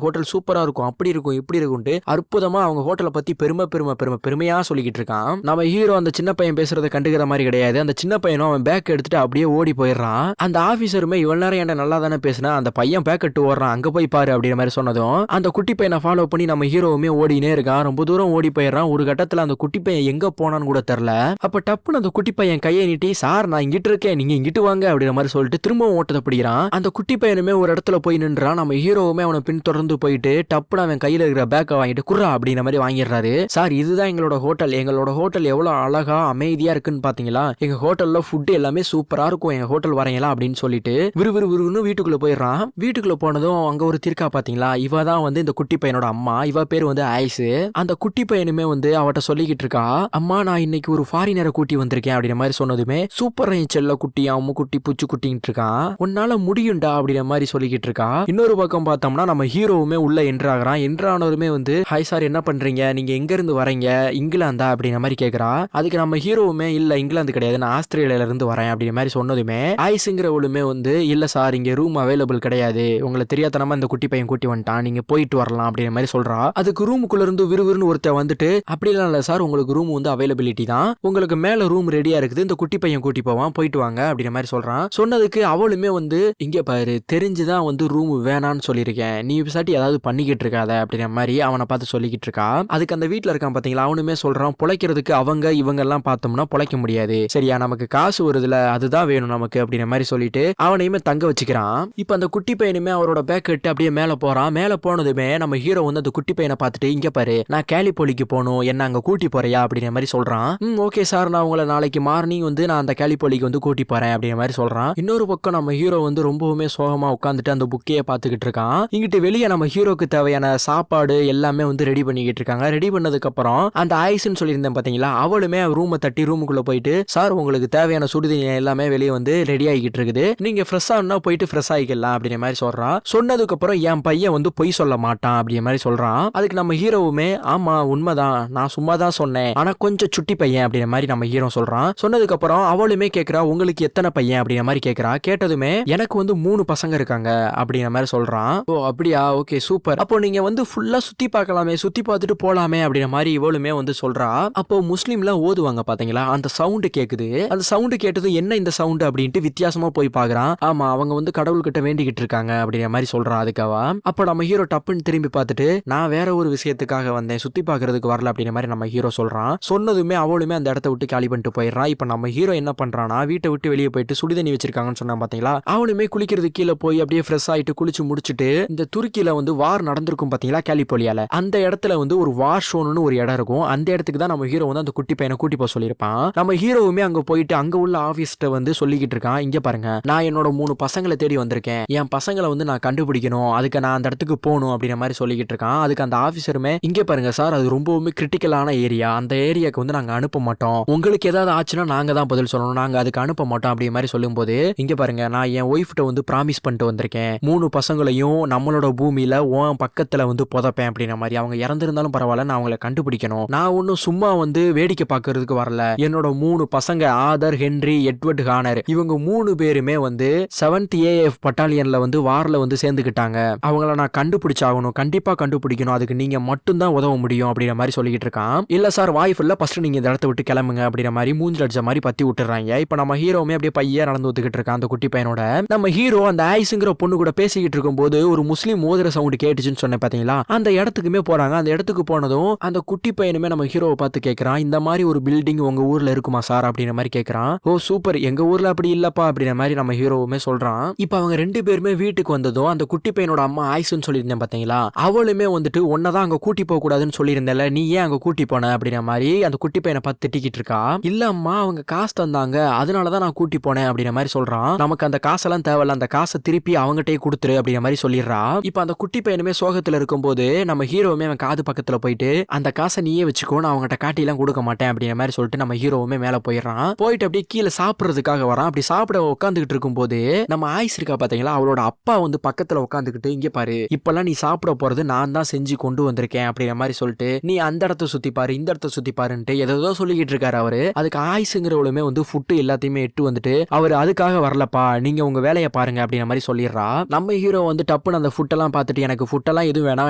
ஹோட்டல் சூப்பரா இருக்கும், அப்படி இருக்கும் இப்படி இருக்கும் கொண்டு அற்புதமா அவங்க ஹோட்டலை பத்தி பெருமையா சொல்லிக்கிட்டு இருக்கான். நம்ம ஹீரோ அந்த சின்ன பையன் பேசுறதை கண்டுக்கிற மாதிரி கிடையாது. அந்த சின்ன பையனும் அவன் பேக் எடுத்துட்டு அப்படியே ஓடி போயிடுறான். அந்த ஆபீசருமே இவ்வளவு நேரம் என்ன நல்லா தானே பேசினா, அந்த பையன் பேக் எடுத்து ஓடுறான், அங்க போய் பாரு அப்படிங்கிற மாதிரி சொன்னதும் அந்த குட்டி பையனை ஃபாலோ பண்ணி நம்ம ஹீரோவுமே ஓடினே இருக்கான். ரொம்ப தூரம் ஓடி போயிடுறான். ஒரு கட்டத்துல அந்த குட்டி பையன் எங்க போனான்னு கூட தெரியல. அப்ப டப்புன்னு அந்த குட்டி பையன் கையை நீட்டி, சார் நான் இங்கிட்டு இருக்கேன், நீங்க இங்கிட்டு வாங்க அப்படிங்கிற மாதிரி சொல்லிட்டு திரும்பவும் ஓட்டத்தை பிடிக்கிறான். அந்த குட்டி பையனுமே ஒரு இடத்துல போய் நின்றான். நம்ம ஹீரோவுமே அவனை பின் தொடர்ந்து போயிட்டு டப்புன்னு அவன் கையில இருக்கிற பேக்கை வாங்கிட்டு குர்ரா அப்படிங்கிற மாதிரி வாங்கிடுறாரு. சார் இதுதான் எங்களோட ஹோட்டல் எவ்வளவு அழகா அமைதியா இருக்குன்னு பாத்தீங்களா, எங்க ஹோட்டல்ல ஃபுட் எல்லாமே சூப்பரா இருக்கும், எங்க ஹோட்டல் வரீங்களா அப்படின்னு சொல்லிட்டு விறுவிறுன்னு வீட்டுக்குள்ள போயிடுறான். வீட்டுக்குள்ள போனதும் அங்க ஒரு திருக்கா பாத்தீங்களா, இவ தான் வந்து இந்த குட்டி பையனோட அம்மா. இவ பேர் வந்து ஐஸ். அந்த குட்டி பையனுமே வந்து அவட்ட சொல்லிக்கிட்டு இருக்கா, அம்மா நான் இன்னைக்கு ஒரு ஃபாரினரை கூட்டி வந்திருக்கேன் அப்படிங்கிற மாதிரி சொன்னதுமே சூப்பர் செல்ல குட்டி அம்மு குட்டி புச்சு குட்டின்னு இருக்கான். உன்னால முடியும்டா அப்படிங்கிற மாதிரி சொல்லிக்கிட்டு இருக்கா. இன்னொரு பக்கம் பார்த்தோம்னா நம்ம ஹீரோவுமே உள்ள என்ட்ராகிறான். என்ட்ரானவருமே வந்து ஹாய் சார் என்ன பண்றீங்க, நீங்க எங்க இருந்து வரீங்க, இங்கிலாந்தா அப்படிங்கிற மாதிரி கேக்குறா. அதுக்கு நம்ம ஹீரோவுமே இல்ல இங்கிலாந்து கிடையாது, நான் ஆஸ்திரேலியால இருந்து வரேன் அப்படிங்கிற மாதிரி சொன்னதுமே ஐஸ்ங்கிறவளுமே வந்து இல்ல சார் இங்க ரூம் அவைலபிள் கிடையாது, உங்களை தெரியாதனமா இந்த குட்டி பையன் கூட்டி வந்துட்டான், நீங்க போயிட்டு வரலாம் அப்படிங்கிற மாதிரி சொல்றா. அதுக்கு ரூமுக்குள்ள இருந்து விறுவிறுன்னு ஒருத்த வந்துட்டு அப்படிலாம் இல்ல சார், உங்களுக்கு ரூம் வந்து அவைலபிலிட்டி தான், உங்களுக்கு மேல ரூம் ரெடியா இருக்குது, இந்த குட்டி பையன் கூட்டி போவான், போயிட்டு வாங்க அப்படிங்கிற மாதிரி சொல்றான். சொன்னதுக்கு அவளுமே வந்து இங்க பாரு தெரிஞ்சுதான் வந்து ரூம் வேணான்னு சொல்லியிருக்கேன், நீ சாட்டி ஏதாவது பண்ணிக்கிட்டு இருக்காத அப்படிங்கிற மாதிரி அவனை பார்த்து சொல்லிக்கிட்டு இருக்கா. அதுக்கு அந்த வீட்டுல இருக்கான் பாத்தீங்களா, அவனுமே சொல்றான் பொழைக்கிறதுக்கு அவங்க இவங்க எல்லாம் பார்த்தோம்னா பொழைக்க முடியாது, சரியா நமக்கு காசு வருதுல அதுதான் வேணும் நமக்கு அப்படிங்கிற மாதிரி சொல்லிட்டு அவனையுமே தங்க வச்சுக்கிறான். இப்ப அந்த குட்டி பையனுமே அவரோட பேக் எடுத்து அப்படியே மேல போறான். மேல போனதுமே நம்ம ஹீரோ வந்து அந்த குட்டி பையனை பார்த்துட்டு இங்க பாரு நான் கேலிப்போலிக்கு போகணும், என்ன அங்க கூட்டி போறியா அப்படிங்கிற மாதிரி சொல்றான். ஓகே சார் நான் உங்களை நாளைக்கு மார்னிங் வந்து நான் அந்த கேலிப்போலிக்கு வந்து கூட்டி போறேன் அப்படிங்கிற மாதிரி சொல்றான். இன்னொரு பக்கம் நம்ம ஹீரோ வந்து ரொம்பவுமே சோகமா உட்காந்துட்டு அந்த புக்கையே பார்த்துக்கிட்டு இருக்கான். இங்கிட்டு வெளியே நம்ம ஹீரோக்கு தேவையான சாப்பாடு எல்லாமே வந்து ரெடி பண்ணிக்கிட்டு இருக்காங்க. ரெடி பண்ணதுக்கு அப்புறம் அந்த ஐஸ்ன்னு சொல்லியிருந்தேன் பாத்தீங்களா, அவளுமே ரூமை தட்டி ரூமுக்குள்ள போயிட்டு சார் உங்களுக்கு தேவையான சுடுதண்ணி எல்லாமே வெளியே வந்து ரெடி ஆகிட்டு இருக்குது, நீங்க ஃப்ரெஷ் ஆனா போயிட்டு ஃப்ரெஷ் ஆகிக்கலாம் அப்படிங்கிற மாதிரி சொல்றான். சொன்னதுக்கு அப்புறம் என் பையன் வந்து பொய் சொல்ல மாட்டான் அப்படிங்கிற மாதிரி சொல்றான். அதுக்கு நம்ம ஹீரோவுமே ஆமா உண்மைதான், நான் சும்மா தான் சொன்னேன், ஆனா கொஞ்சம் சுட்டி பையன் அப்படிங்கிற மாதிரி நம்ம ஹீரோ சொல்றான். சொன்னதுக்கு அப்புறம் அவளுமே கேட்கிறா உங்களுக்கு எத்தனை பையன் அப்படிங்கிற மாதிரி கேட்கிறா. கேட்டதுமே எனக்கு வந்து 3 பசங்க இருக்காங்க அப்படிங்கிற மாதிரி சொல்றான். ஓ அப்படியா, ஓகே சூப்பர், அப்போ நீங்க வந்து ஃபுல்லா சுத்தி பார்க்கலாமே, சுத்தி பார்த்துட்டு போலாமே அப்படிங்கிற மாதிரி இவளுமே வந்து சொல்றா. அப்போ முஸ்லீம்ல ஓதுவாங்க பாத்தீங்களா, அந்த சவுண்ட் கேக்குது. அந்த சவுண்ட் கேட்டது என்ன இந்த சவுண்ட் அப்படின்ட்டு வித்தியாசமா போய் பாக்குறான். ஆமா அவங்க வந்து கடவுள்கிட்ட வேண்டிக்கிட்டு இருக்காங்க அப்படிங்கிற மாதிரி சொல்றான். அதுக்காவா அப்ப நம்ம ஹீரோ டப்புன்னு திரும்பி பார்த்துட்டு நான் வேற ஒரு விஷயத்துக்காக வந்தேன், சுத்தி பாக்குறதுக்கு வரல அப்படிங்கிற மாதிரி நம்ம ஹீரோ சொல்றான். சொன்னதுமே அவளுமே அந்த இடத்த விட்டு காலி பண்ணிட்டு போயிடுறான். இப்ப நம்ம ஹீரோ என்ன பண்றானா வீட்டை விட்டு வெளியே போயிட்டு சுடுதண்ணி வச்சிருக்காங்கன்னு சொன்னா பாத்தீங்களா, அவனுமே குளிக்கிறது கீழே போய் அப்படியே ஃப்ரெஷ் ஆயிட்டு குளிச்சு முடிச்சுட்டு இந்த துருக்கியில வந்து வார் நடந்திருக்கும் பாத்தீங்களா கேலிபோலியால, அந்த இடத்துல வந்து ஒரு வார் ஷோன்னு ஒரு இடம் இருக்கும். அந்த இடத்துக்கு தான் நம்ம ஹீரோ வந்து அந்த குட்டி பையனை கூட்டி போக சொல்லியிருப்பான். நம்ம ஹீரோவுமே அங்க போயிட்டு அங்க உள்ள ஆபீஸ்ட வந்து சொல்லிக்கிட்டு இருக்கான், இங்க பாருங்க நான் என்னோட 3 பசங்களை தேடி வந்திருக்கேன், என் பசங்களை வந்து நான் கண்டுபிடிக்கணும், அதுக்கு நான் அந்த இடத்துக்கு போகணும் அப்படிங்கிற மாதிரி சொல்லிக்கிட்டு இருக்கான். அதுக்கு அந்த ஆபீசருமே இங்க பாருங்க சார் அது ரொம்பவுமே கிரிட்டிக்கலான ஏரியா, அந்த ஏரியாவுக்கு வந்து நாங்க அனுப்ப மாட்டோம், உங்களுக்கு ஏதாவது ஆச்சுன்னா நாங்க தான் பதில் சொல்லணும், நாங்க அதுக்கு அனுப்ப மாட்டோம் அப்படிங்கிற மாதிரி சொல்லும் போது இங்க பாருங்க நான் என் ஒய்ஃப்ட்ட வந்து ப்ராமிஸ் பண்ணிட்டு வந்திருக்கேன், 3 பசங்களையும் நம்மளோட பூமியில உன் பக்கத்துல வந்து புதைப்பேன் அப்படிங்கிற மாதிரி, அவங்க இறந்திருந்தாலும் பரவாயில்ல நான் அவங்களை கண்டுபிடிக்கணும், நான் ஒன்னும் சும்மா வந்து வேடிக்கை பார்க்கறதுக்கு வரல, என்னோட 3 பசங்க ஆதர் ஹென்றி எட்வர்ட் ஹானர் இவங்க 3 பேருமே வந்து 7th AF பட்டாலியன்ல வந்து வார்ல வந்து சேர்ந்துக்கிட்டாங்க, அவங்கள நான் கண்டுபிடிச்சாகணும், கண்டிப்பா கண்டுபிடிக்கணும், அதுக்கு நீங்க மட்டும் தான் உதவ முடியும் அப்படிங்கிற மாதிரி சொல்லிக்கிட்டு இருக்கான். இல்ல சார் வாய்ப்பு இல்ல, ஃபர்ஸ்ட் நீங்க இந்த இடத்த விட்டு கிளம்புங்க அப்படிங்கிற மாதிரி மூஞ்சில அடிச்ச மாதிரி பத்தி விட்டுறாங்க. இப்ப நம்ம ஹீரோவுமே அப்படியே பையா நடந்து வந்துகிட்டு இருக்கான் அந்த குட்டி பையனோட. நம்ம ஹீரோ அந்த ஐஸ்ங்கிற பொண்ணு கூட பேசிக்கிட்டு இருக்கும்போது ஒரு முஸ்லீம் மோதிர சவுண்ட் கேட்டுச்சுன்னு சொன்னேன் பாத்தீங்களா, அந்த இடத்துக்குமே போறாங்க. அந்த இடத்துக்கு போனதும் அந்த குட்டி பையனுமே நம்ம ஹீரோவை பார்த்து கேட்கறான், இந்த மாதிரி ஒரு பில்டிங் உங்க ஊர்ல இருக்குமா சார் அப்படிங்கிற மாதிரி கேட்கறான். ஓ சூப்பர், எங்க ஊர்ல அப்படி இல்லப்பா அப்படிங்கிற மாதிரி நம்ம ஹீரோவுமே சொல்றான். இப்ப அவங்க 2 பேருமே வீட்டுக்கு வந்ததும் அந்த குட்டி பையனோட அம்மா ஆயிசுன்னு சொல்லியிருந்தேன் பாத்தீங்களா, அவளுமே வந்துட்டு ஒன்னதான் அங்க கூட்டி போக கூடாதுன்னு சொல்லியிருந்தேன்ல, நீ ஏன் அங்க கூட்டி போன அப்படிங்கிற மாதிரி அந்த குட்டி பையனை பார்த்து திட்டிக்கிட்டு இருக்கா. இல்ல அம்மா அவங்க காசு தந்தாங்க அதனாலதான் நான் கூட்டி போனேன் அப்படிங்கிற மாதிரி சொல்றான். நமக்கு அந்த காசெல்லாம் தேவையில்ல, அந்த காசை திருப்பி அவங்ககிட்டயே கொடுத்துரு அப்படிங்கிற மாதிரி சொல்லிடுறா. இப்ப அந்த குட்டி பையனுமே சோகத்துல இருக்கும்போது நம்ம ஹீரோவுமே அவன் காது பக்கத்துல போயிட்டு அந்த காசை நீயே வச்சுக்கோ, நான் அவங்ககிட்ட காட்டி எல்லாம் கொடுக்க மாட்டேன் அப்படிங்கிற மாதிரி சொல்லிட்டு நம்ம ஹீரோவுமே மேல போயிடுறான். போயிட்டு அப்படியே கீழே சாப்பிடுறதுக்காக வரான். அப்படி சாப்பிட உட்காந்துக்கிட்டு இருக்கும் போது நம்ம ஆயிஸ் இருக்கா பாத்தீங்களா, அவளோட அப்பா வந்து பக்கத்துல உட்காந்துக்கிட்டு இங்க பாரு இப்பெல்லாம் நீ சாப்பிட போறது நான் தான் செஞ்சு கொண்டு வந்திருக்கேன் அப்படிங்கிற மாதிரி சொல்லிட்டு நீ அந்த இடத்த சுத்தி பாரு இந்த இடத்த சுத்தி பாருன்ட்டு ஏதோ சொல்லிக்கிட்டு இருக்காரு அவரு. அதுக்கு ஆயிஸுங்கிறவளுமே வந்து ஃபுட்டு எல்லாத்தையுமே எட்டு வந்துட்டு அவர் அதுக்காக வரலப்பா, நீங்க உங்க வேலையை பாருங்க அப்படிங்கிற மாதிரி சொல்லிடுறா. நம்ம ஹீரோ வந்து டப்புன்னு அந்த ஃபுட்டெல்லாம் பார்த்துட்டு எனக்கு ஃபுட்டெல்லாம் எதுவும் வேணாம்,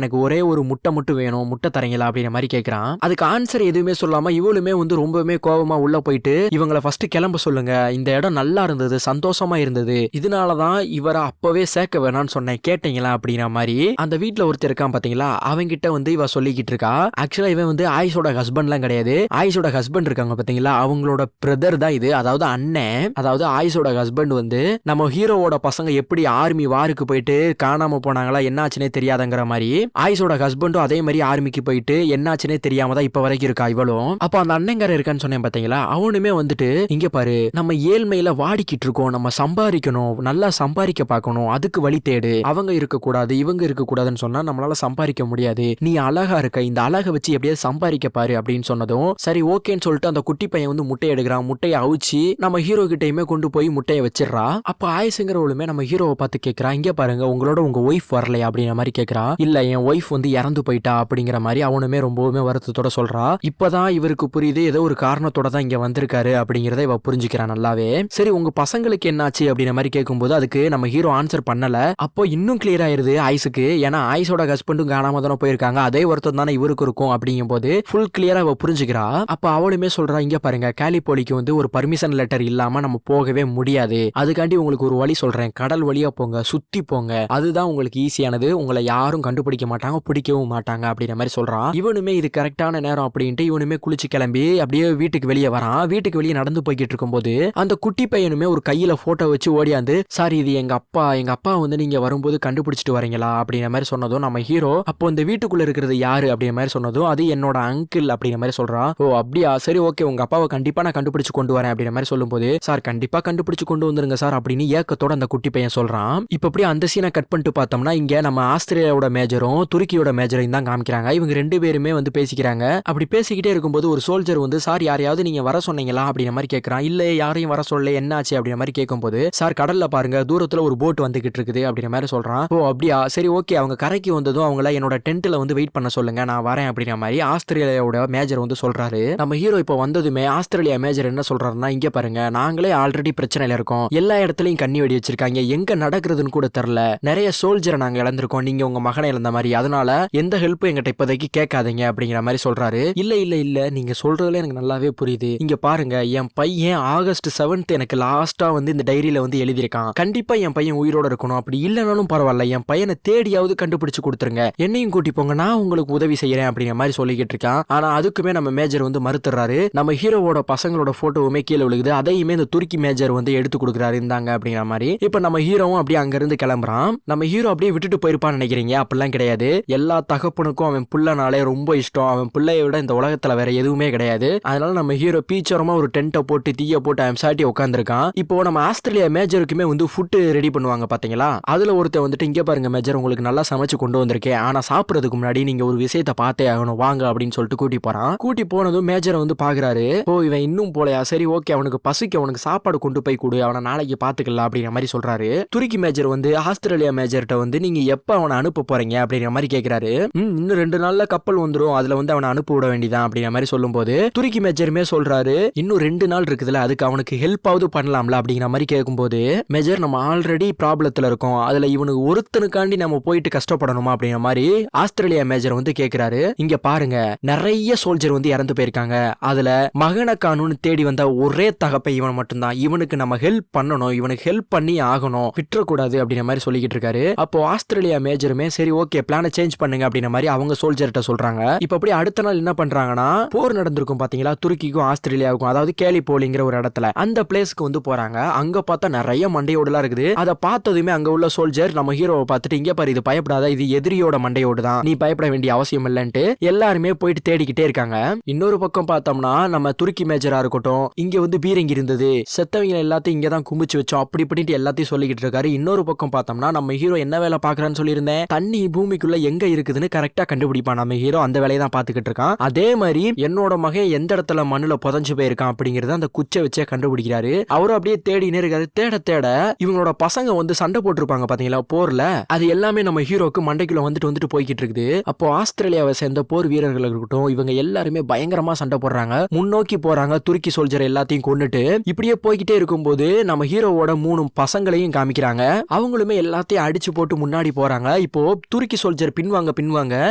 எனக்கு ஒரே ஒரு முட்டை மட்டும் வேணும், முட்டை தரீங்களா அப்படிங்கிற மாதிரி கேட்கறான். அதுக்கு ஆன்சர் எதுவுமே சொல்லாம இவளுமே வந்து ரொம்பவுமே கோபமா உள்ள போயிட்டு இவங்களை ஃபர்ஸ்ட் கிளம்ப சொல்லுங்க, இந்த இடம் நல்லா இருந்தது, சந்தோஷமா இருந்தது, இதனாலதான் இவரை அப்பவே சேர்க்க வேணாம்னு சொன்னேன், கேட்டீங்களா அப்படிங்கிற மாதிரி அந்த வீட்டுல ஒருத்தர் இருக்கான் பாத்தீங்களா, அவங்கிட்ட வந்து இவ சொல்லிக்கிட்டு இருக்கா. ஆக்சுவலா இவன் வந்து ஆயிஷோட ஹஸ்பண்ட்லாம் கிடையாது. ஆயிஷோட ஹஸ்பண்ட் இருக்காங்க பாத்தீங்களா, அவங்களோட பிரதர் தான் இது, அதாவது அண்ணன். அதாவது ஆயிஷோட ஹஸ்பண்ட் வந்து நம்ம ஹீரோவோட பசங்க எப்படி ஆர்மி வாருக்கு போயிட்டு காணாம போனாங்களா, என்னாச்சுன்னே தெரியாதங்கிற மாதிரி ஆயிஷோட ஹஸ்பண்டும் அதே மாதிரி ஆர்மிக்கு போயிட்டு என்னாச்சுன்னே தெரியாம தான் இப்ப வரைக்கும் இருக்கா இவளும். அப்ப அந்த அண்ணங்கார இருக்கான்னு சொன்னேன் பாத்தீங்களா, அவனுமே வந்துட்டு இங்க பாரு, நம்ம ஏழ்மையில வாடிக்கிட்டு இருக்கோம், நம்ம சம்பாதிக்கணும், நல்லா சம்பாதிக்க பார்க்கணும், அதுக்கு வழி தேடு, அவங்க இருக்க கூடாது இவங்க இருக்க கூடாதுன்னு சொன்னா நம்மளால சம்பாதிக்க முடியாது, நீ அழகா இருக்க, இந்த அழகை வச்சு எப்படியாவது சம்பாதிக்க பாரு அப்படின்னு சொன்னதும் சரி ஓகேன்னு சொல்லிட்டு அந்த குட்டி பையன் வந்து முட்டையை எடுக்கிறான். முட்டையை அவிச்சு நம்ம ஹீரோ கிட்டையுமே கொண்டு போய் முட்டையை வச்சிடறா. அப்ப ஆயுசுங்கிறவளுமே நம்ம ஹீரோவை பார்த்து கேட்கறா, இங்க பாருங்க உங்களோட உங்க ஒய்ஃப் வரலையா அப்படிங்கிற மாதிரி கேட்கறா. இல்ல என் ஒய்ஃப் வந்து இறந்து போயிட்டா அப்படிங்கிற மாதிரி அவனுமே ரொம்பவுமே வருத்தத்தோட சொல்றா. இப்பதான் இவருக்கு புரியுது ஏதோ ஒரு காரணத்தோட தான் இங்க வந்திருக்காரு அப்படிங்கறத இவ புரிஞ்சுக்கிறான் நல்லாவே. சரி உங்க பசங்களுக்கு என்னாச்சு அப்படிங்கிற மாதிரி கேட்கும்போது அதுக்கு நம்ம ஹீரோ ஆன்சர் பண்ணல. அப்போ இன்னும் கிளியர் ஆயிருது ஆயுசுக்கு, ஏன்னா ஆயுசோட ஹஸ்பண்டும் காணாம தானே போயிருக்காங்க, அதே வருத்தம் தானே இவருக்கு இருக்கும் அப்படிங்கும் போது ஃபுல் கிளியரா அவ புரிஞ்சுக்கிறா. அப்ப அவளுமே சொல்றா, இங்க பாருங்க கேலிபோலிக்கு வந்து ஒரு பர்மிஷன் லெட்டர் இல்லாம நம்ம போகவே முடியாது, அதுக்காண்டி உங்களுக்கு ஒரு வழி சொல்றேன், கடல் வழியா போங்க, சுத்தி போங்க, அதுதான் உங்களுக்கு ஈஸியானது, உங்களை யாரும் கண்டுபிடிக்க மாட்டாங்க, பிடிக்கவும் மாட்டாங்க அப்படிங்கிற மாதிரி சொல்றான். இவனுமே இது கரெக்டான நேரம் அப்படின்ட்டு இவனுமே குளிச்சு கிளம்பி அப்படியே வீட்டுக்கு வெளியே வரான். வீட்டுக்கு வெளியே நடந்து போய்கிட்டு இருக்கும்போது அந்த குட்டி பையனுமே ஒரு கையில போட்டோ வச்சு ஓடியாந்து, சாரி இது எங்க அப்பா வந்து நீங்க வரும்போது கண்டுபிடிச்சிட்டு வரீங்களா அப்படிங்கிற மாதிரி சொன்னதும் நம்ம ஹீரோ அப்போ இந்த வீட்டுக்குள்ள இருக்கிறது யாரு அப்படிங்கிற மாதிரி சொன்னதும் அது என்னோட அங்கிள் அப்படிங்கிற மாதிரி சொல்றான். ஓ அப்படியா, சரி ஓகே, உங்க அப்பாவை கண்டிப்பா நான் கண்டுபிடிச்சு கொண்டு வரேன் அப்படிங்கிற மாதிரி சொல்லும் போது, சார் கண்டிப்பா கண்டுபிடிச்சு கொண்டு வந்துருங்க சார் அப்படின்னு ஏக்கத்தோட அந்த குட்டி பையன் சொல்றான். இப்ப அப்படியே அந்த சீனை கட் பண்ணிட்டு பார்த்தோம்னா இங்க நம்ம ஆஸ்திரேலியாவோட மேஜரும் துருக்கியோட மேஜரையும் தான் காமிக்கிறாங்க. இவங்க ரெண்டு பேருமே வந்து பேசிக்கிறாங்க. அப்படி பேசிக்கிட்டே இருக்கும்போது ஒரு சோல்ஜர் வந்து, சார் யாரையாவது நீங்க வர சொன்னீங்களா அப்படிங்கிற மாதிரி கேட்கறான். இல்ல யாரையும் வர சொல்ல, என்னாச்சு அப்படிங்கிற மாதிரி கேட்கும்போது, சார் கடல்ல பாருங்க தூரத்துல ஒரு போட் வந்துகிட்டு இருக்குது அப்படிங்கிற மாதிரி சொல்றான். ஓ அப்படியா, சரி ஓகே, அவங்க கரைக்கு வந்ததும் அவங்கள என்னோட டென்ட்ல வந்து வெயிட் பண்ண சொல்லுங்க, நான் வரேன் அப்படிங்கிற மாதிரி ஆஸ்திரேலியாவோட மேஜர் வந்து சொல்றாரு. நம்ம ஹீரோ இப்போ வந்ததுமே ஆஸ்திரேலியா மேஜர் என்ன சொல்றாருன்னா, இங்க பாருங்க நாங்களே ஆல்ரெடி பிரச்சனையில இருக்கோம், எல்லா இடத்துலயும் கண்ணி வெடி வச்சிருக்காங்க, எங்க நடக்கிறதுன்னு கூட தெரியல, நிறைய சோல்ஜரை நாங்க இழந்திருக்கோம், நீங்க உங்க மகனை இழந்த மாதிரி, அதனால எந்த ஹெல்ப்பும் எங்கிட்ட இப்போதைக்கு கேட்காதீங்க அப்படிங்கிற மாதிரி சொல்றாரு. இல்ல இல்ல இல்ல நீங்க சொல்றதுல எனக்கு நல்லாவே புரியுது, இங்க பாருங்க என் பையன் ஆகஸ்ட் 7th எனக்கு லாஸ்டா வந்து இந்த டைரியில வந்து எழுதியிருக்கான், கண்டிப்பா என் பையன் உயிரோட இருக்கணும், அப்படி இல்லைனாலும் பரவாயில்ல என் பையனை தேடியாவது கண்டுபிடிச்சு கொடுத்துருங்க, என்னையும் கூட்டி போங்க, நான் உங்களுக்கு உதவி செய்யறேன் அப்படிங்கிற மாதிரி சொல்லிக்கிட்டு இருக்கான். ஆனா அதுக்குமே நம்ம மேஜர் வந்து மறுத்துறாரு. நம்ம ஹீரோவோட பசங்களோட போட்டோவுமே கீழே விழுகுது, அதையுமே இந்த துருக்கி மேஜர் வந்து எடுத்து கொடுக்குறாரு, இந்தாங்க அப்படிங்கிற மாதிரி. இப்ப நம்ம ஹீரோவும் அப்படியே அங்க இருந்து கிளம்புறான். நம்ம ஹீரோ அப்படியே விட்டுட்டு போயிருப்பான்னு நினைக்கிறீங்க, அப்படிலாம் கிடையாது. எல்லா தகப்பனுக்கும் அவன் புள்ளனாலே ரொம்ப இஷ்டம், அவன் பிள்ளைய விட இந்த உலகத்துல வேற எதுவுமே கிடையாது. அதனால நம்ம ஹீரோ பீச்சரமா ஒரு டென்ட்டை போட்டு தீய போட்டு அவன் சாட்டி உட்காந்துருக்கான். இப்போ நம்ம ஆஸ்திரேலியா மேஜருக்குமே வந்து ஃபுட் ரெடி பண்ணுவாங்க பாத்தீங்களா, அதுல ஒருத்தர் வந்துட்டு, இங்க பாருங்க மேஜர் உங்களுக்கு நல்லா சமைச்சு கொண்டு வந்திருக்கேன், ஆனா சாப்பிடறதுக்கு முன்னாடி நீங்க ஒரு விஷயத்த பார்த்தே ஆகணும், வாங்க அப்படின்னு சொல்லிட்டு கூட்டி போறான். கூட்டி போனதும் மேஜரை வந்து பாக்குறாரு. ஓ இவன் இன்னும் போலையா, சரி ஓகே அவனுக்கு பசிக்கு அவனுக்கு சாப்பாடு கொண்டு போய் கொடு, அவனை நாளைக்கு பாத்துக்கலாம் அப்படிங்கிற மாதிரி சொல்றாரு. துருக்கி மேஜர் வந்து ஆஸ்திரேலியா மேஜர்கிட்ட வந்து நீங்க எப்ப அவனை அனுப்ப போறீங்க அப்படிங்கிற மாதிரி கேட்கிறாரு. இன்னும் 2 நாள்ல கப்பல் வந்துடும், அதுல வந்து அவனை அனுப்ப விட வேண்டியதான் அப்படிங்கிற மாதிரி சொல்லும் போது துருக்கி மேஜருமே சொல்றாரு, இன்னும் 2 நாள் இருக்குதுல அதுக்கு அவனுக்கு ஹெல்ப் ஆவது பண்ணலாம்ல அப்படிங்கிற மாதிரி கேட்கும்போது, மேஜர் நம்ம ஆல்ரெடி ப்ராப்ளத்துல இருக்கோம், அதுல இவனுக்கு ஒருத்தனுக்காண்டி நம்ம போயிட்டு கஷ்டப்படணுமா அப்படிங்கிற மாதிரி ஆஸ்திரேலியா மேஜர் வந்து கேட்கிறாரு. இங்க பாருங்க நிறைய சோல்ஜர் வந்து இறந்து போயிருக்காங்க, அதுல மகனை காணும்னு தேடி வந்த ஒரே தகப்பை இவன் மட்டும்தான், இவனுக்கு நம்ம ஹெல்ப் பண்ணணும், இவனுக்கு ஹெல்ப் பண்ணி ஆகணும், விட்டுறக்கூடாது அப்படிங்கிற மாதிரி சொல்லிக்கிட்டு இருக்காரு. அப்போ ஆஸ்திரேலியா மேஜருமே சரி ஓகே பிளானை சேஞ்ச் பண்ணுங்க அப்படிங்கிற மாதிரி அவங்க சோல்ஜர்கிட்ட சொல்றாங்க. இப்ப அப்படி அடுத்த நாள் என்ன பண்றாங்கன்னா, போர் நடந்திருக்கும் பாத்தீங்களா துருக்கிக்கும் ஆஸ்திரேலியாவுக்கும், அதாவது கேலிபோலிங்கிற ஒரு இடத்துல அந்த பிளேஸ்க்கு வந்து போறாங்க. அங்க பார்த்தா நிறைய மண்டையோடுலாம் இருக்குது. அதை பார்த்ததுமே அங்க உள்ள சோல்ஜர் நம்ம ஹீரோவை பார்த்துட்டு, இங்க பாரு இது பயப்படாத, இது எதிரியோட மண்டையோடு தான், நீ பயப்பட வேண்டிய அவசியம் இல்லைன்ட்டு எல்லாருமே போயிட்டு தேடிக்கிட்டே இருக்காங்க. இன்னொரு பக்கம் பார்த்தோம்னா நம்ம துருக்கி மேஜரா இருக்கட்டும், இங்க வந்து பீரங்கி இருந்தது, செத்தவங்க எல்லாத்தையும் இங்க தான் கும்பிச்சு வச்சோம் அப்படி இப்படின்ட்டு எல்லாத்தையும் சொல்லிக்கிட்டு இருக்காரு. இன்னொரு பக்கம் பார்த்தோம்னா நம்ம ஹீரோ என்ன வேலை பாக்குறான்னு சொல்லியிருந்தேன், தண்ணி பூமிக்குள்ள எங்க இருக்குதுன்னு கரெக்டா கண்டுபிடிப்பான். நம்ம ஹீரோ அந்த வேலையை தான் பாத்துக்கிட்டு இருக்கான். அதே மாதிரி என்னோட மகன் எந்த இடத்துல மண்ணுல புதஞ்சு போயிருக்கான் அப்படிங்கறத அந்த குச்சை வச்சே கண்டுபிடிக்கிறாரு. அவரும் அப்படியே தேடினே இருக்காரு. தேட தேட இவங்களோட பசங்க வந்து சண்டை போட்டிருப்பாங்க பாத்தீங்களா போர்ல, அது எல்லாமே நம்ம ஹீரோக்கு மண்டைக்குள்ள வந்துட்டு போய்கிட்டு இருக்குது. அப்போ ஆஸ்திரேலியாவை சேர்ந்த போர் வீரர்கள் இருக்கட்டும், இவங்க எல்லாருமே பயங்கரமா சண்டை போடுறாங்க, முன்னோக்கி போறாங்க, துருக்கி சோல்ஜர் எல்லாத்தையும் கொண்டுட்டு இப்படியே போய்கிட்டே இருக்கும்போது நம்ம ஹீரோவோட 3 பசங்களையும் காமிக்கிறாங்க. அவங்களுமே எல்லாத்தையும் அடிச்சு போட்டு முன்னாடி போறாங்க. இப்போ துருக்கி சோல்ஜர் பின்னாடி பின்வாங்க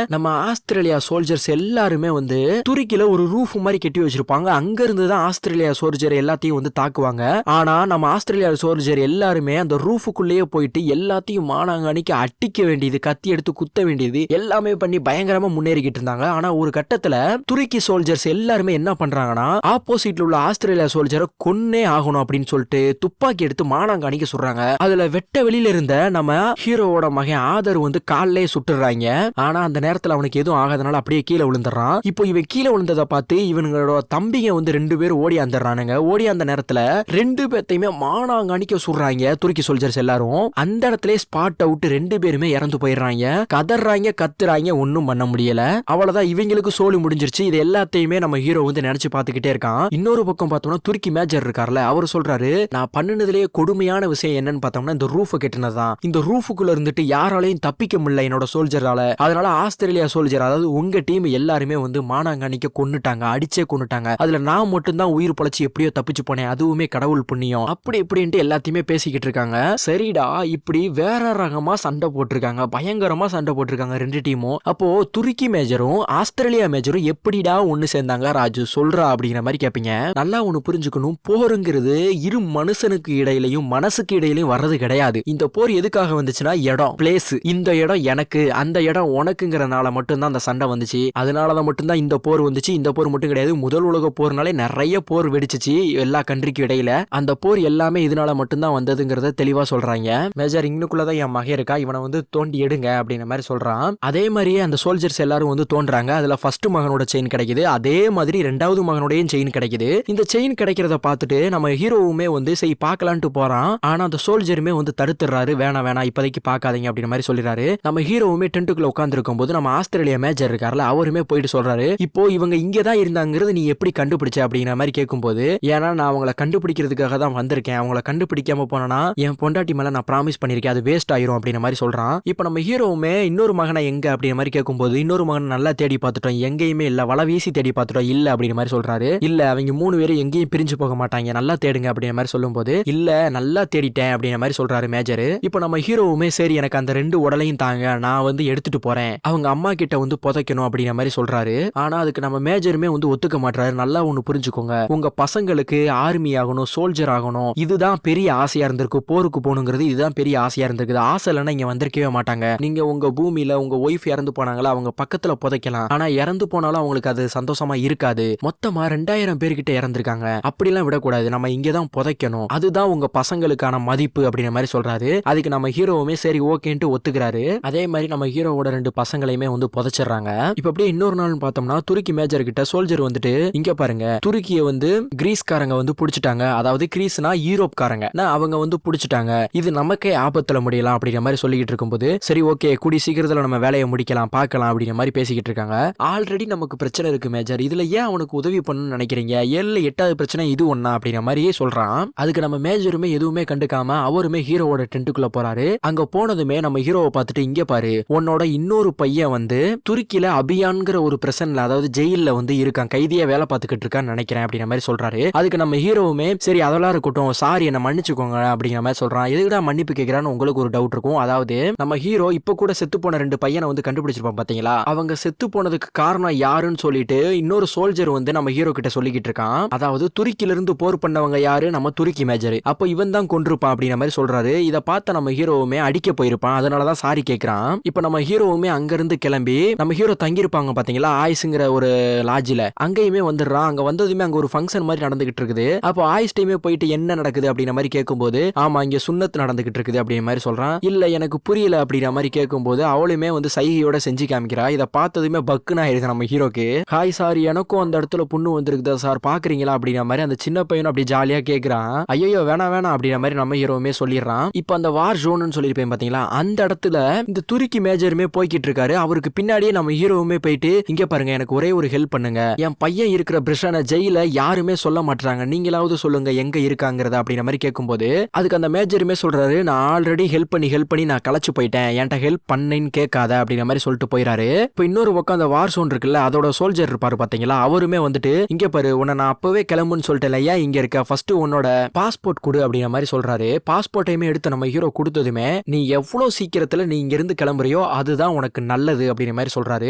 நம்ம ஆஸ்திரேலியா சோல்ஜர்ஸ் எல்லாருமே வந்து துருக்கியில ஒரு ரூஃப் மாதிரி கட்டி வச்சிருப்பாங்க. அங்க இருந்து தான் ஆஸ்திரேலியா சோல்ஜர் எல்லாத்தையும் வந்து தாக்குவாங்க. ஆனா நம்ம ஆஸ்திரேலியா சோல்ஜர் எல்லாருமே அந்த ரூஃபுக்குள்ளேயே போயிட்டு எல்லாத்தையும் மானாங்கானிக்கு அட்டிக்க வேண்டியது, கத்தி எடுத்து குத்த வேண்டியது எல்லாமே பண்ணி பயங்கரமா முன்னேறிக்கிட்டு இருந்தாங்க. ஆனா ஒரு கட்டத்துல துருக்கி சோல்ஜர்ஸ் எல்லாருமே என்ன பண்றாங்கன்னா ஆப்போசிட்ல உள்ள ஆஸ்திரேலியா சோல்ஜரை கொன்னே ஆகணும் அப்படின்னு சொல்லிட்டு துப்பாக்கி எடுத்து மானாங்கானிக்க சொல்றாங்க. அதுல வெட்ட வெளியில இருந்த நம்ம ஹீரோவோட மகன் ஆதர் வந்து காலிலே சுட்டுறாங்க. ஆனா அந்த நேரத்துல அவனுக்கு எதுவும் ஆகாதனால அப்படியே கீழே விழுந்துடுறான். இப்போ இவன் கீழே விழுந்ததை பார்த்து இவங்களோட தம்பிங்க வந்து 2 பேரும் ஓடி வந்துடுறானுங்க. ஓடி அந்த நேரத்துல 2 பேத்தையுமே மானாங்கானிக்க சுடுறாங்க துருக்கி சோல்ஜர்ஸ் எல்லாரும். அந்த இடத்துல ஸ்பாட் அவுட் 2 பேருமே இறந்து போயிடுறாங்க. கதறாங்க, கத்துறாங்க, ஒன்னும் பண்ண முடியல. அவ்வளவுதான், இவங்களுக்கு சோலி முடிஞ்சிருச்சு. இது எல்லாத்தையுமே நம்ம ஹீரோ வந்து நினைச்சு பார்த்துக்கிட்டே இருக்கான். இன்னொரு பக்கம் பார்த்தோம்னா துருக்கி மேஜர் இருக்கார்ல, அவர் சொல்றாரு, நான் பண்ணுனதுலேயே கொடுமையான விஷயம் என்னன்னு பார்த்தோம்னா இந்த ரூஃப் கெட்டினதான். இந்த ரூஃபுக்குள்ள இருந்துட்டு யாராலையும் தப்பிக்க முடியல என்னோட சோல்ஜரால. அதனால ஆஸ்திரேலியா சோல்ஜர், அதாவது உங்க டீம் எல்லாருமே வந்து மானாங்கானிக்க கொன்னுட்டாங்க, அடிச்சே கொன்னுட்டாங்க. அதுல நான் மட்டும் தான் உயிர் பொழைச்சி எப்படியோ தப்பிச்சு போனேன், அதுவுமே கடவுள் புண்ணியம், அப்படி இப்படின்ட்டு எல்லாத்தையுமே பேசிக்கிட்டு இருக்காங்க. சரிடா, இப்படி வேற ரகமா சண்டை போட்டிருக்காங்க, பயங்கரமா சண்டை போட்டிருக்காங்க 2 டீமும். அப்போ துருக்கி மேஜரும் ஆஸ்திரேலியா மேஜரும் எப்படிடா ஒண்ணு சேர்ந்தாங்க ராஜு சொல்றா அப்படிங்கிற மாதிரி கேப்பீங்க. நல்லா ஒண்ணு புரிஞ்சுக்கணும், போருங்கிறது இரு மனுஷனுக்கு இடையிலையும் மனசுக்கு இடையிலையும் வர்றது கிடையாது. இந்த போர் எதுக்காக வந்துச்சுன்னா இடம், பிளேஸ். இந்த இடம் எனக்கு, அந்த இடம் உனக்குங்கிறனால மட்டும்தான் அந்த சண்டை வந்துச்சு. அதனாலதான் மட்டும்தான் இந்த போர் வந்துச்சு. இந்த போர் மட்டும் கிடையாது, முதல் உலக போர்னாலே நிறைய போர் வெடிச்சிச்சு எல்லா கண்ட்ரிக்கு இடையில. அந்த போர் எல்லாமே இதனால மட்டும்தான் வந்ததுங்கிறத தெளிவா சொல்றாங்க. மேஜர் இன்னுக்குள்ளதான் என் மகன் இருக்கா, இவனை வந்து தோண்டி எடுங்க அப்படிங்கிற மாதிரி சொல்றான். அதே மாதிரியே அந்த சோல்ஜர்ஸ் எல்லாரும் வந்து தோன்றாங்க. அதுல ஃபர்ஸ்ட் மகனோட செயின் கிடைக்குது. அதே மாதிரி 2வது மகனோடையும் செயின் கிடைக்குது. இந்த செயின் கிடைக்கிறத பார்த்துட்டு நம்ம ஹீரோவுமே வந்து சரி பார்க்கலான்ட்டு போறான். ஆனா அந்த சோல்ஜருமே வந்து தடுத்துறாரு. வேணாம் இப்போதைக்கு பார்க்காதீங்க அப்படின்ற மாதிரி சொல்லிடுறாரு. நம்ம ஹீரோவுமே டென்ட்டுக்குள்ள உட்கார்ந்து இருக்கும் போது நம்ம ஆஸ்திரேலியா மேஜர் இருக்கார்ல, அவருமே போயிட்டு சொல்றாரு, இப்போ இவங்க இங்கதான் இருந்தாங்கிறது நீ எப்படி கண்டுபிடிச்ச அப்படிங்கிற மாதிரி கேட்கும்போது, ஏன்னா நான் அவங்கள கண்டுபிடிக்கிறதுக்காக தான் வந்திருக்கேன், அவங்கள கண்டுபிடிக்காம போனா என் பொண்டாட்டி மேல நான் ப்ராமிஸ் பண்ணிருக்கேன், அது வேஸ்ட் ஆயிரும் அப்படிங்கிற மாதிரி சொல்றான். இப்போ நம்ம ஹீரோவுமே இன்னொரு மகனை எங்க அப்படிங்கிற மாதிரி கேட்கும்போது, இன்னொரு மகன் நல்லா தேடி பார்த்துட்டோம், எங்கேயுமே இல்ல, வலை வீசி தேடி பார்த்துட்டோம், இல்ல அப்படிங்கிற மாதிரி சொல்றாரு. இல்ல அவங்க 3 பேரும் எங்கேயும் பிரிஞ்சு போக மாட்டாங்க, நல்லா தேடுங்க அப்படிங்கிற மாதிரி சொல்லும்போது, இல்ல நல்லா தேடிட்டேன் அப்படிங்கிற மாதிரி சொல்றாரு மேஜர். இப்போ நம்ம ஹீரோவுமே சரி எனக்கு அந்த 2 உடலையும் தாங்க, நான் வந்து எடுத்துட்டு போறேன், அவங்க அம்மா கிட்ட வந்து புதைக்கணும் அப்படிங்கிற மாதிரி சொல்றாரு. ஆனா அதுக்கு நம்ம மேஜருமே வந்து ஒத்துக்க மாட்டாரு. நல்லா ஒண்ணு புரிஞ்சுக்கோங்க, உங்க பசங்களுக்கு ஆர்மி ஆகணும், சோல்ஜர் ஆகணும், இதுதான் பெரிய ஆசையா இருந்திருக்கு, போருக்கு போகணுங்கிறது இதுதான் பெரிய ஆசையா இருந்திருக்கு. ஆசை இல்லைன்னா இங்க வந்திருக்கவே மாட்டாங்க. நீங்க உங்க பூமியில உங்க ஒய்ஃப் இறந்து போனாங்களா, அவங்க பக்கத்துல புதைக்கலாம், ஆனா இறந்து போனாலும் அவங்களுக்கு அது சந்தோஷமா இருக்காது. மொத்தமா 2000 பேர்கிட்ட இறந்திருக்காங்க, அப்படிலாம் விடக்கூடாது, நம்ம இங்கதான் புதைக்கணும், அதுதான் உங்க பசங்களுக்கான மதிப்பு அப்படிங்கிற மாதிரி சொல்றாரு. அதுக்கு நம்ம ஹீரோவுமே சரி ஓகேன்ட்டு ஒத்துக்கிறாரு. அதே மாதிரி நம்ம ஹீரோவோட 2 பசங்களையுமே வந்து புதைச்சிடுறாங்க. இப்ப அப்படியே இன்னொரு நாள் பார்த்தோம்னா துருக்கி மேஜர் கிட்ட சோல்ஜர் வந்துட்டு, இங்க பாருங்க துருக்கியை வந்து கிரீஸ்காரங்க வந்து புடிச்சிட்டாங்க, அதாவது கிரீஸ்னா யூரோப்காரங்க, அவங்க வந்து புடிச்சிட்டாங்க, இது நமக்கே ஆபத்துல முடியலாம் அப்படிங்கிற மாதிரி சொல்லிக்கிட்டு இருக்கும்போது, சரி ஓகே கூடி சீக்கிரத்துல நம்ம வேலையை முடிக்கலாம் பார்க்கலாம் அப்படிங்கிற மாதிரி பேசிக்கிட்டு இருக்காங்க. ஆல்ரெடி நமக்கு பிரச்சனை இருக்கு மேஜர், இதுல ஏன் அவனுக்கு உதவி பண்ணணும்னு நினைக்கிறீங்க, 8வது பிரச்சனை இது ஒண்ணா அப்படிங்கிற மாதிரியே சொல்றான். அதுக்கு நம்ம மேஜருமே எதுவுமே கண்டுக்காம அவருமே ஹீரோவோட டென்ட்டுக்குள்ள போறாரு. அங்க போனதுமே நம்ம ஹீரோவை பார்த்துட்டு, இங்க பாரு உன்னோட இன்னொரு பையன் வந்து துருக்கியில அபியான்ங்கிற ஒரு பிரச்சனை, அதாவது ஜெயில வந்து இருக்கான், கைதியா வேலை பார்த்துக்கிட்டு இருக்கான்னு நினைக்கிறேன் அப்படிங்கிற மாதிரி சொல்றாரு. அதுக்கு நம்ம ஹீரோவுமே சரி அதெல்லாம் இருக்கட்டும், சாரி என்ன மன்னிச்சுக்கோங்க அப்படிங்கிற மாதிரி சொல்றான். எதுக்குடா மன்னிப்பு கேட்கிறான்னு உங்களுக்கு ஒரு டவுட் இருக்கும். அதாவது நம்ம ஹீரோ இப்ப கூட செத்து போன 2 பையனை வந்து கண்டுபிடிச்சிருப்பான் பாத்தீங்களா, அவங்க செத்து போனதுக்கு காரணம் யாருன்னு சொல்லிட்டு இன்னொரு சோல்ஜர் வந்து நம்ம ஹீரோ கிட்ட சொல்லிக்கிட்டு இருக்கான். அதாவது துருக்கியில இருந்து போர் பண்ணவங்க யாரு, நம்ம துருக்கி மேஜர், அப்ப இவன் தான் கொன்றுப்பான் அப்படிங்கிற மாதிரி சொல்றாரு. இதை பார்த்த நம்ம ஹீரோவுமே அடிக்க போயிருப்பான், அதனாலதான் சாரி கேட்கிறான். இப்ப நம்ம ஹீரோவுமே அங்க இருந்து கிளம்பி நம்ம ஹீரோ தங்கியிருப்பாங்க பாத்தீங்களா ஆயுஸ்ங்கிற ஒரு லாட்ஜில, அங்கேயுமே வந்துடுறான். அங்க வந்ததுமே அங்க ஒரு ஃபங்க்ஷன் மாதிரி நடந்துகிட்டு இருக்குது. அப்போ ஆயுஸ் டைமே போயிட்டு என்ன நடக்குது அப்படிங்கிற மாதிரி கேட்கும்போது, ஆமா இங்க சுன்னத்து நடந்துகிட்டு இருக்குது அப்படிங்கிற மாதிரி சொல்றான். இல்ல எனக்கு புரியல அப்படிங்கிற மாதிரி கேட்கும்போது அவளுமே வந்து சைகையோட செஞ்சு காமிக்கிறா. இதை பார்த்ததுமே பக்குன்னு ஆயிடுது நம்ம ஹீரோக்கு. ஹாய் சார், எனக்கும் அந்த இடத்துல புண்ணு வந்திருக்குதா சார் பாக்குறீங்களா அப்படிங்கிற மாதிரி அந்த சின்ன பையனும் அப்படி ஜாலியா கேட்கிறான். ஐயோ வேணாம் அப்படிங்கிற மாதிரி நம்ம ஹீரோவுமே சொல்லிடுறான். இப்ப அந்த வார் ஜோன்னு சொல்லிருப்பேன் பாத்தீங்களா, அந்த இடத்துல இந்த துருக்கி மேஜருமே போய்கிட்டு இருக்காரு. அவருக்கு பின்னாடியே நம்ம ஹீரோவுமே போயிட்டு, இங்க பாருங்க எனக்கு ஒரே ஒரு ஹெல்ப் பண்ணுங்க, என் பையன் இருக்கிற பிரிஷன ஜெயில யாருமே சொல்ல மாட்டாங்க, நீங்களாவது சொல்லுங்க எங்க இருக்காங்கிறத அப்படிங்கிற மாதிரி கேட்கும்போது, அதுக்கு அந்த மேஜருமே சொல்றாரு, நான் ஆல்ரெடி ஹெல்ப் பண்ணி நான் களைச்சு போயிட்டேன், என்கிட்ட ஹெல்ப் பண்ணேன்னு கேட்காத அப்படிங்கிற மாதிரி சொல்லிட்டு போயிறாரு. இப்போ இன்னொரு பக்கம் அந்த வார் சோன் இருக்குல்ல, அதோட சோல்ஜர் இருப்பாரு பாத்தீங்களா, அவருமே வந்துட்டு, இங்க பாரு உன்னை நான் அப்பவே கிளம்புன்னு சொல்லிட்டேன், ஏன் இங்க இருக்க, ஃபர்ஸ்ட் உன்னோட பாஸ்போர்ட் கொடு அப்படிங்கிற மாதிரி சொல்றாரு. பாஸ்போர்ட்டையுமே எடுத்து நம்ம ஹீரோ கொடுத்ததுமே, நீ எவ்வளவு சீக்கிரத்துல நீ இங்க இருந்து கிளம்புறியோ அதுதான் உனக்கு நல்லது அப்படிங்கிற மாதிரி சொல்றாரு.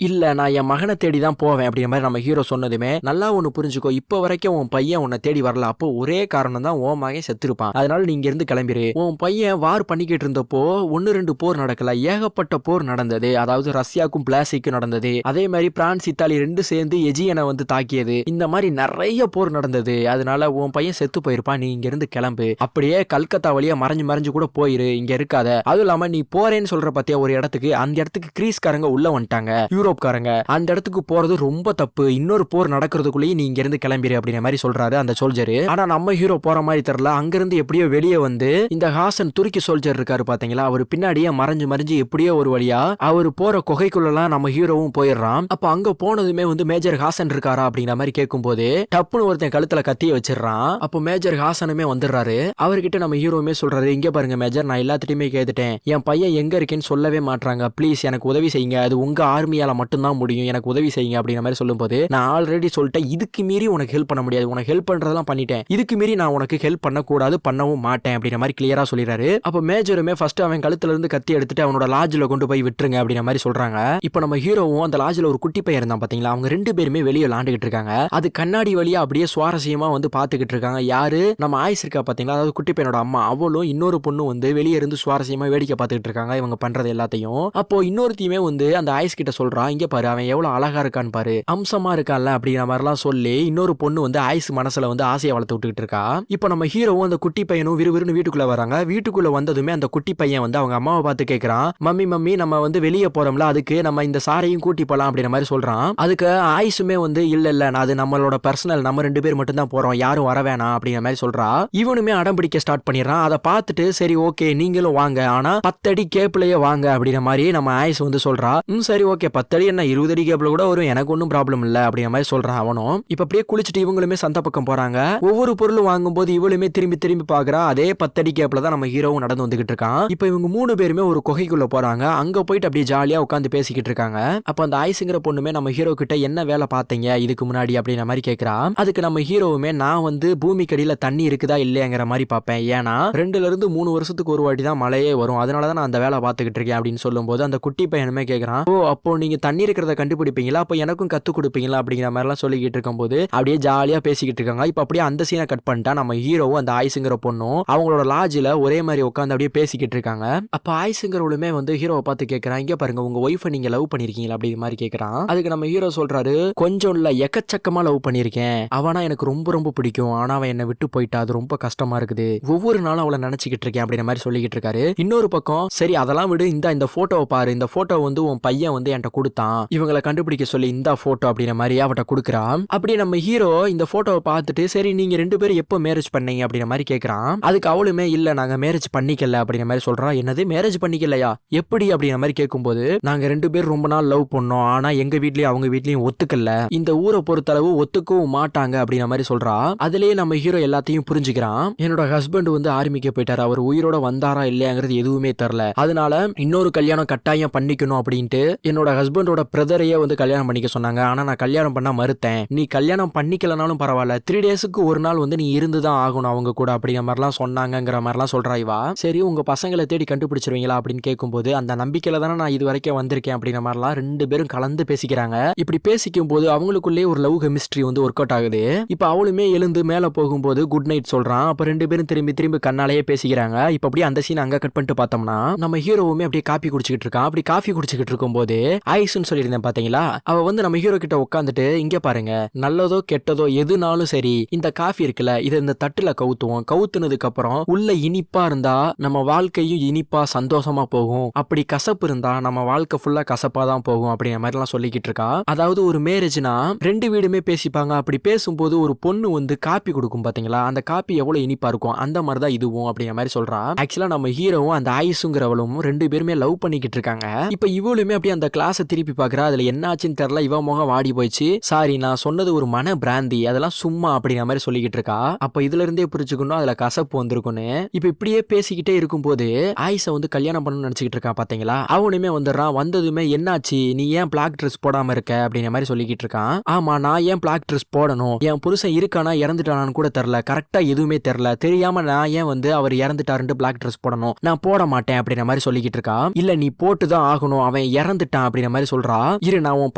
இல்ல நான் என் மகனை தேடி தான் போவேன் அப்படிங்கிற மாதிரி நம்ம ஹீரோ சொன்னதுமே, நல்லா ஒண்ணு புரிஞ்சுக்கோ, இப்ப வரைக்கும் உன் பையன் உன்னை தேடி வரல, அப்போ ஒரே காரணம் தான் உன் மகன் செத்துருப்பான், அதனால நீங்க இருந்து கிளம்பிரு. உன் பையன் வார் பண்ணிக்கிட்டு இருந்தப்போ 1-2 போர் நடக்கல, ஏகப்பட்ட போர் நடந்தது. அதாவது ரஷ்யாவுக்கும் பிளாசிக்கும் நடந்தது, அதே மாதிரி பிரான்ஸ் இத்தாலி 2 சேர்ந்து எஜியனை வந்து தாக்கியது, இந்த மாதிரி நிறைய போர் நடந்தது. அதனால உன் பையன் செத்து போயிருப்பான், நீ இங்க இருந்து கிளம்பு, அப்படியே கல்கத்தா வழியா மறைஞ்சு கூட போயிரு, இங்க இருக்காத. அதுவும் இல்லாம நீ போறேன்னு சொல்ற பத்தியா ஒரு இடத்துக்கு, அந்த இடத்துக்கு கிரீஸ்காரங்க உள்ள வந்துட்டாங்க, யூரோப்காரங்க, அந்த இடத்துக்கு போறது ரொம்ப தப்பு, இன்னொரு போர் நடக்கிறதுக்குள்ளேயே நீ இங்க இருந்து கிளம்பிரு அப்படிங்கிற மாதிரி சொல்றாரு அந்த சோல்ஜரு. ஆனா நம்ம ஹீரோ போற மாதிரி தெரியல, அங்கிருந்து எப்படியோ வெளியே வந்து இந்த ஹாசன் துருக்கி சோல்ஜர் இருக்காரு பாத்தீங்களா, அவர் பின்னாடியே மறைஞ்சு எப்படியோ ஒரு வழியா அவர் போற குகைக்குள்ளலாம் நம்ம ஹீரோவும் போயிடுறான். அப்ப அங்க போனதுமே வந்து மேஜர் ஹாசன் இருக்காரா அப்படிங்கிற மாதிரி கேட்கும் போது டப்புன்னு ஒருத்தன் கழுத்துல கத்திய வச்சிடறான். அப்போ மேஜர் ஹாசனுமே வந்துடுறாரு. அவர்கிட்ட நம்ம ஹீரோவுமே சொல்றாரு, இங்க பாருங்க மேஜர், நான் எல்லாத்திட்டையுமே கேட்டுட்டேன், என் பையன் எங்க இருக்கேன்னு சொல்லவே மாட்டாங்க, ப்ளீஸ் எனக்கு உதவி செய்யுங்க, அது உங்க ஆர்மியால மட்டும்தான் முடியும், எனக்கு உதவி செய்யுங்க அப்படிங்கிற மாதிரி சொல்லும் போது, நான் ஆல்ரெடி சொல்லிட்டேன், இதுக்கு மீறி உனக்கு ஹெல்ப் பண்ண முடியாது, உனக்கு ஹெல்ப் பண்றதெல்லாம் பண்ணிட்டேன், இதுக்கு மீறி நான் உனக்கு ஹெல்ப் பண்ணக்கூடாது, பண்ணவும் மாட்டேன் அப்படிங்கிற மாதிரி கிளியரா சொல்லிடுறாரு. அப்ப மேஜருமே ஃபர்ஸ்ட் அவன் கழுத்துல இருந்து கத்தி எடுத்துட்டு அவனோட லாட்ஜ்ல கொண்டு போய் விட்டுருங்க அப்படிங்கிற மாதிரி சொல்றாங்க. இப்போ நம்ம ஹீரோவும் அந்த லாட்ஜ்ல ஒரு குட்டி பையன் இருந்தான் பாத்தீங்களா, அவங்க 2 பேருமே வெளியே விளாண்டுகிட்டு இருக்காங்க. அது கண்ணாடி வழியா அப்படியே சுவாரஸ்யமா வந்து பாத்துக்கிட்டு இருக்காங்க. யாரு, நம்ம ஆயிஸ் இருக்கா பாத்தீங்களா, அதாவது குட்டி பையனோட அம்மா, அவளும் இன்னொரு பொண்ணு வந்து வெளியே இருந்து சுவாரஸ்யமா வேடிக்கை பார்த்துக்கிட்டு இருக்காங்க இவங்க பண்றது எல்லாத்தையும். அப்போ இன்னொருத்தையுமே வந்து அந்த ஆயிஸ் கிட்ட சொல்றான், இங்க பாரு அவன் எவ்வளவு அழகா இருக்கான்னு பாரு, அம்சமா இருக்கான்ல அப்படிங்கிற மாதிரிலாம் சொல்லி இன்னொரு பொண்ணு வந்து ஆயிஸ் மனசுல வந்து ஆசையை வளர்த்து விட்டுக்கிட்டு இருக்கா. இப்போ நம்ம ஹீரோவும் அந்த குட்டி பையனும் விறுவிறுன்னு வீட்டுக்குள்ள வராங்க. வீட்டுக்குள்ள வந்ததுமே அந்த குட்டி பையன் வந்து அவங்க அம்மாவை பார்த்து கேட்கறான், மம்மி நம்ம வந்து வெளியே போறோம்ல, அதுக்கு நம்ம இந்த சாரையும் கூட்டி போலாம் அப்படிங்கிற மாதிரி சொல்றான். அதுக்கு ஆயிஸுமே வந்து இல்ல அது நம்மளோட பர்சனல், நம்ம 2 பேர் மட்டும் தான் போறோம், யாரும் வர வேணாம் அப்படிங்கிற மாதிரி சொல்றா. இவனுமே அடம் பிடிக்க ஸ்டார்ட் பண்ணிடுறான். அதை பார்த்துட்டு சரி ஓகே நீங்களும் வாங்க, ஆனா 10 அடி கேப்லயே வாங்க அப்படிங்கிற மாதிரி நம்ம ஆயிஸ் வந்து சொல்றா. சரி ஓகே 10 அடி என்ன 20 அடி கேப்ல கூட வரும், எனக்கு ஒன்றும் ப்ராப்ளம் இல்ல அப்படிங்கிற மாதிரி சொல்றான் அவனும். இப்ப அப்படியே குளிச்சுட்டு இவங்களுமே சந்த பக்கம் போறாங்க. ஒவ்வொரு பொருளும் வாங்கும்போது இவளுமே திரும்பி பாக்குறா. அதே 10 அடி கேப்ல தான் நம்ம ஹீரோவும் நடந்து வந்துகிட்டு இருக்கான். இப்ப இவங்க 3 பேருமே ஒரு குகைக்குள்ள போறாங்க. அங்க போயிட்டு அப்படியே ஜாலியா உட்காந்து பேசிக்கிட்டு இருக்காங்க. அப்ப அந்த ஆயிஸ்ங்கிற பொண்ணுமே நம்ம ஹீரோ கிட்ட என்ன வேலை பார்த்தீங்க இதுக்கு முன்னாடி அப்படிங்கிற மாதிரி கேட்கிறா. அதுக்கு நம்ம ஹீரோவுமே நான் வந்து பூமிக்கடியில தண்ணி இருக்குதா இல்லையாங்கிற மாதிரி பார்ப்பேன், ஏன்னா 2ல இருந்து 3 வருஷத்துக்கு ஒரு வாட்டி தான் மழையே வரும், அதனாலதான் நான் அந்த வேலை பார்த்துக்கிட்டு இருக்கேன் அப்படின்னு சொல்லும் போது அந்த குட்டி பையனுமே கேட்கறான், ஓ அப்போ நீங்க தண்ணி இருக்கிறத கண்டுபிடிப்பீங்களா, அப்போ எனக்கும் கத்து கொடுப்பீங்களா அப்படிங்கிற மாதிரி எல்லாம் சொல்லிக்கிட்டு இருக்கும் போது அப்படியே ஜாலியா பேசிக்கிட்டு இருக்காங்க. இப்ப அப்படியே அந்த சீனை கட் பண்ணிட்டா நம்ம ஹீரோவும் அந்த ஆயிஸ்ங்கிற பொண்ணும் அவங்களோட லாட்ஜ்ல ஒரே மாதிரி உட்காந்து அப்படியே பேசிக்கிட்டு இருக்காங்க. அப்ப ஆயிஸ்ங்கிறவளுமே வந்து ஹீரோவை பார்த்து கேட்கறான், இங்க பாருங்க உங்க ஒய்ஃபை நீங்க லவ் பண்ணிருக்கீங்களா அப்படிங்கிற மாதிரி கேட்கறான். அதுக்கு நம்ம ஹீரோ சொல்றாரு, கொஞ்சம் இல்ல எக்கச்சக்கமா லவ் பண்ணிருக்கேன், அவனா எனக்கு ரொம்ப பிடிக்கும், ஆனா அவன் என்னை விட்டு போயிட்டா, அது ரொம்ப கஷ்டமா இருக்குது, ஒவ்வொரு நாளும் அவளை நினைச்சுக்கிட்டு இருக்கேன் அப்படிங்கிற மாதிரி சொல்லிக்கிட்டு இருக்காரு. இன்னொரு பக்கம் சரி அதெல்லாம் விடு, இந்த போட்டோவை பாரு, இந்த போட்டோ வந்து உன் பையன் வந்து என்கிட்ட கொடுத்தான், இவங்களை கண்டுபிடிக்க சொல்லி இந்த போட்டோ அப்படிங்கிற மாதிரி அவட்ட கொடுக்குறான். அப்படியே நம்ம ஹீரோ இந்த போட்டோவை பார்த்துட்டு சரி நீங்க 2 பேரும் எப்போ மேரேஜ் பண்ணீங்க அப்படிங்கிற மாதிரி கேட்கறான். அதுக்கு அவளுமே இல்ல நாங்க மேரேஜ் பண்ணிக்கல அப்படிங்கிற மாதிரி சொல்றான். என்னது மேரேஜ் பண்ணிக்கலையா, எப்படி அப்படிங்கிற மாதிரி கேட்கும்போது நாங்க 2 பேரும் ரொம்ப நாள் லவ் பண்ணோம், ஆனா எங்க வீட்லயும் அவங்க வீட்லயும் ஒத்துக்கல, இந்த ஊரை பொறுத்தளவு ஒத்துக்கவும் மாட்டாங்க அப்படிங்கிற மாதிரி சொல்றா. அதுலயே நம்ம ஹீரோ எல்லாத்தையும் புரிஞ்சுக்கிறான், என்னோட ஹஸ்பண்ட் வந்து ஆர்மிக்கு போயிட்டாரு, அவர் உயிரோட வந்தாரா இல்லையாங்கிறது எதுவுமே தெரியல, அதனால இன்னொரு கல்யாணம் கட்டாயம் பண்ணிக்கணும் அப்படின்ட்டு என்னோட ஹஸ்பண்டோட பிரதரையே வந்து கல்யாணம் பண்ணிக்க சொன்னாங்க, ஆனா நான் கல்யாணம் பண்ண மறுத்தேன், நீ கல்யாணம் பண்ணிக்கலனாலும் பரவாயில்ல 3 டேஸ்க்கு ஒரு நாள் வந்து நீ இருந்துதான் ஆகணும் அவங்க கூட அப்படிங்கிற மாதிரிலாம் சொன்னாங்கிற மாதிரிலாம் சொல்றா இவா. சரி உங்க பசங்களை தேடி கண்டுபிடிச்சிருவீங்களா அப்படின்னு கேட்கும்போது அந்த நம்பிக்கையில தானே நான் இது வரைக்கும் வந்திருக்கேன் அப்படிங்கிற மாதிரிலாம் 2 பேரும் கலந்து பேசிக்கிறாங்க. இப்படி பேசிக்கும் போது அவங்களுக்குள்ளே ஒரு லவ் கெமிஸ்ட்ரி வந்து ஒர்க் அவுட் ஆகுது. இப்ப அவளுமே எழுந்து மேல போகும்போது குட் நைட் சொல்றான். அப்ப 2 பேரும் திரும்பி கண்ணாலேயே பேசிக்கிறாங்க. இப்ப அப்படியே அந்த சீன் அங்க கட் பண்ணிட்டு பார்த்தோம்னா நம்ம ஹீரோவுமே அப்படியே காப்பி குடிச்சிட்டு இருக்கான். அப்படி காஃபி குடிச்சிட்டு இருக்கும்போது ஐஸ்ன்னு சொல்லியிருந்தேன் பாத்தீங்களா, அவ வந்து நம்ம ஹீரோ கிட்ட உட்காந்துட்டு இங்க பாருங்க நல்லதோ கெட்டதோ எதுனாலும் சரி இந்த காஃபி இருக்குல்ல இதை இந்த தட்டுல கவுத்துவோம், கவுத்துனதுக்கு அப்புறம் உள்ள இனிப்பா இருந்தா நம்ம வாழ்க்கையும் இனிப்பா சந்தோஷமா போகும், அப்படி கசப்பு இருந்தா நம்ம வாழ்க்கை ஃபுல்லா கசப்பா தான் போகும் அப்படிங்கிற மாதிரி எல்லாம் சொல்லிக்கிட்டு இருக்கா. அதாவது ஒரு மேரேஜ்னா 2 வீடுமே பேசிப்பாங்க. அப்படி பேசும்போது ஒரு பொண்ணு வந்து காப்பி கொடுக்கும் பாத்தீங்களா, அந்த காப்பி எவ்வளவு இனிப்பா இருக்கும் அந்த மாதிரிதான் இதுவும் அப்படிங்கிற மாதிரி சொல்றா. ஆக்சுவலா நம்ம ஹீரோவும் அந்த ஆயுசுங்கிறவளும் 2 பேருமே லவ் பண்ணிக்கிட்டு இருக்காங்க. இப்ப இவளுமே அப்படியே அந்த கிளாஸை திருப்பி பாக்குறா. அதுல என்ன ஆச்சுன்னு தெரியல, இவ முகம் வாடி போயிடுச்சு. சாரி நான் சொன்னது ஒரு மன பிராந்தி, அதெல்லாம் சும்மா அப்படிங்கிற மாதிரி சொல்லிக்கிட்டு இருக்கா. அப்ப இதுல இருந்தே புரிச்சுக்கணும் அதுல கசப்பு வந்திருக்குன்னு. இப்ப இப்படியே பேசிக்கிட்டே இருக்கும்போது ஆயிஷ வந்து கல்யாணம் பண்ணணும்னு நினைச்சுக்கிட்டு இருக்கா பாத்தீங்களா, அவனுமே வந்துடுறான். வந்ததுமே என்னாச்சு நீ ஏன் பிளாக் ட்ரெஸ் போடாம இருக்க அப்படிங்கிற மாதிரி சொல்லிக்கிட்டு இருக்கான். ஆமா நான் ஏன் பிளாக் ட்ரெஸ் போடணும், என் புருஷன் இருக்கானா இறந்துட்டானான்னு கூட தெரியல, கரெக்டா எதுவுமே தெரியல, தெரியாம நான் ஏன் வந்து அவர் இறந்துட்டாருன்னு பிளாக் ட்ரெஸ் போடணும், நான் போட மாட்டேன் அப்படிங்கிற மாதிரி சொல்லிக்கிட்டு இருக்கா. இல்ல நீ போட்டுதான் ஆகணும், அவன் இறந்துட்டான் அப்படின்ற மாதிரி சொல்றா. இரு நான் உன்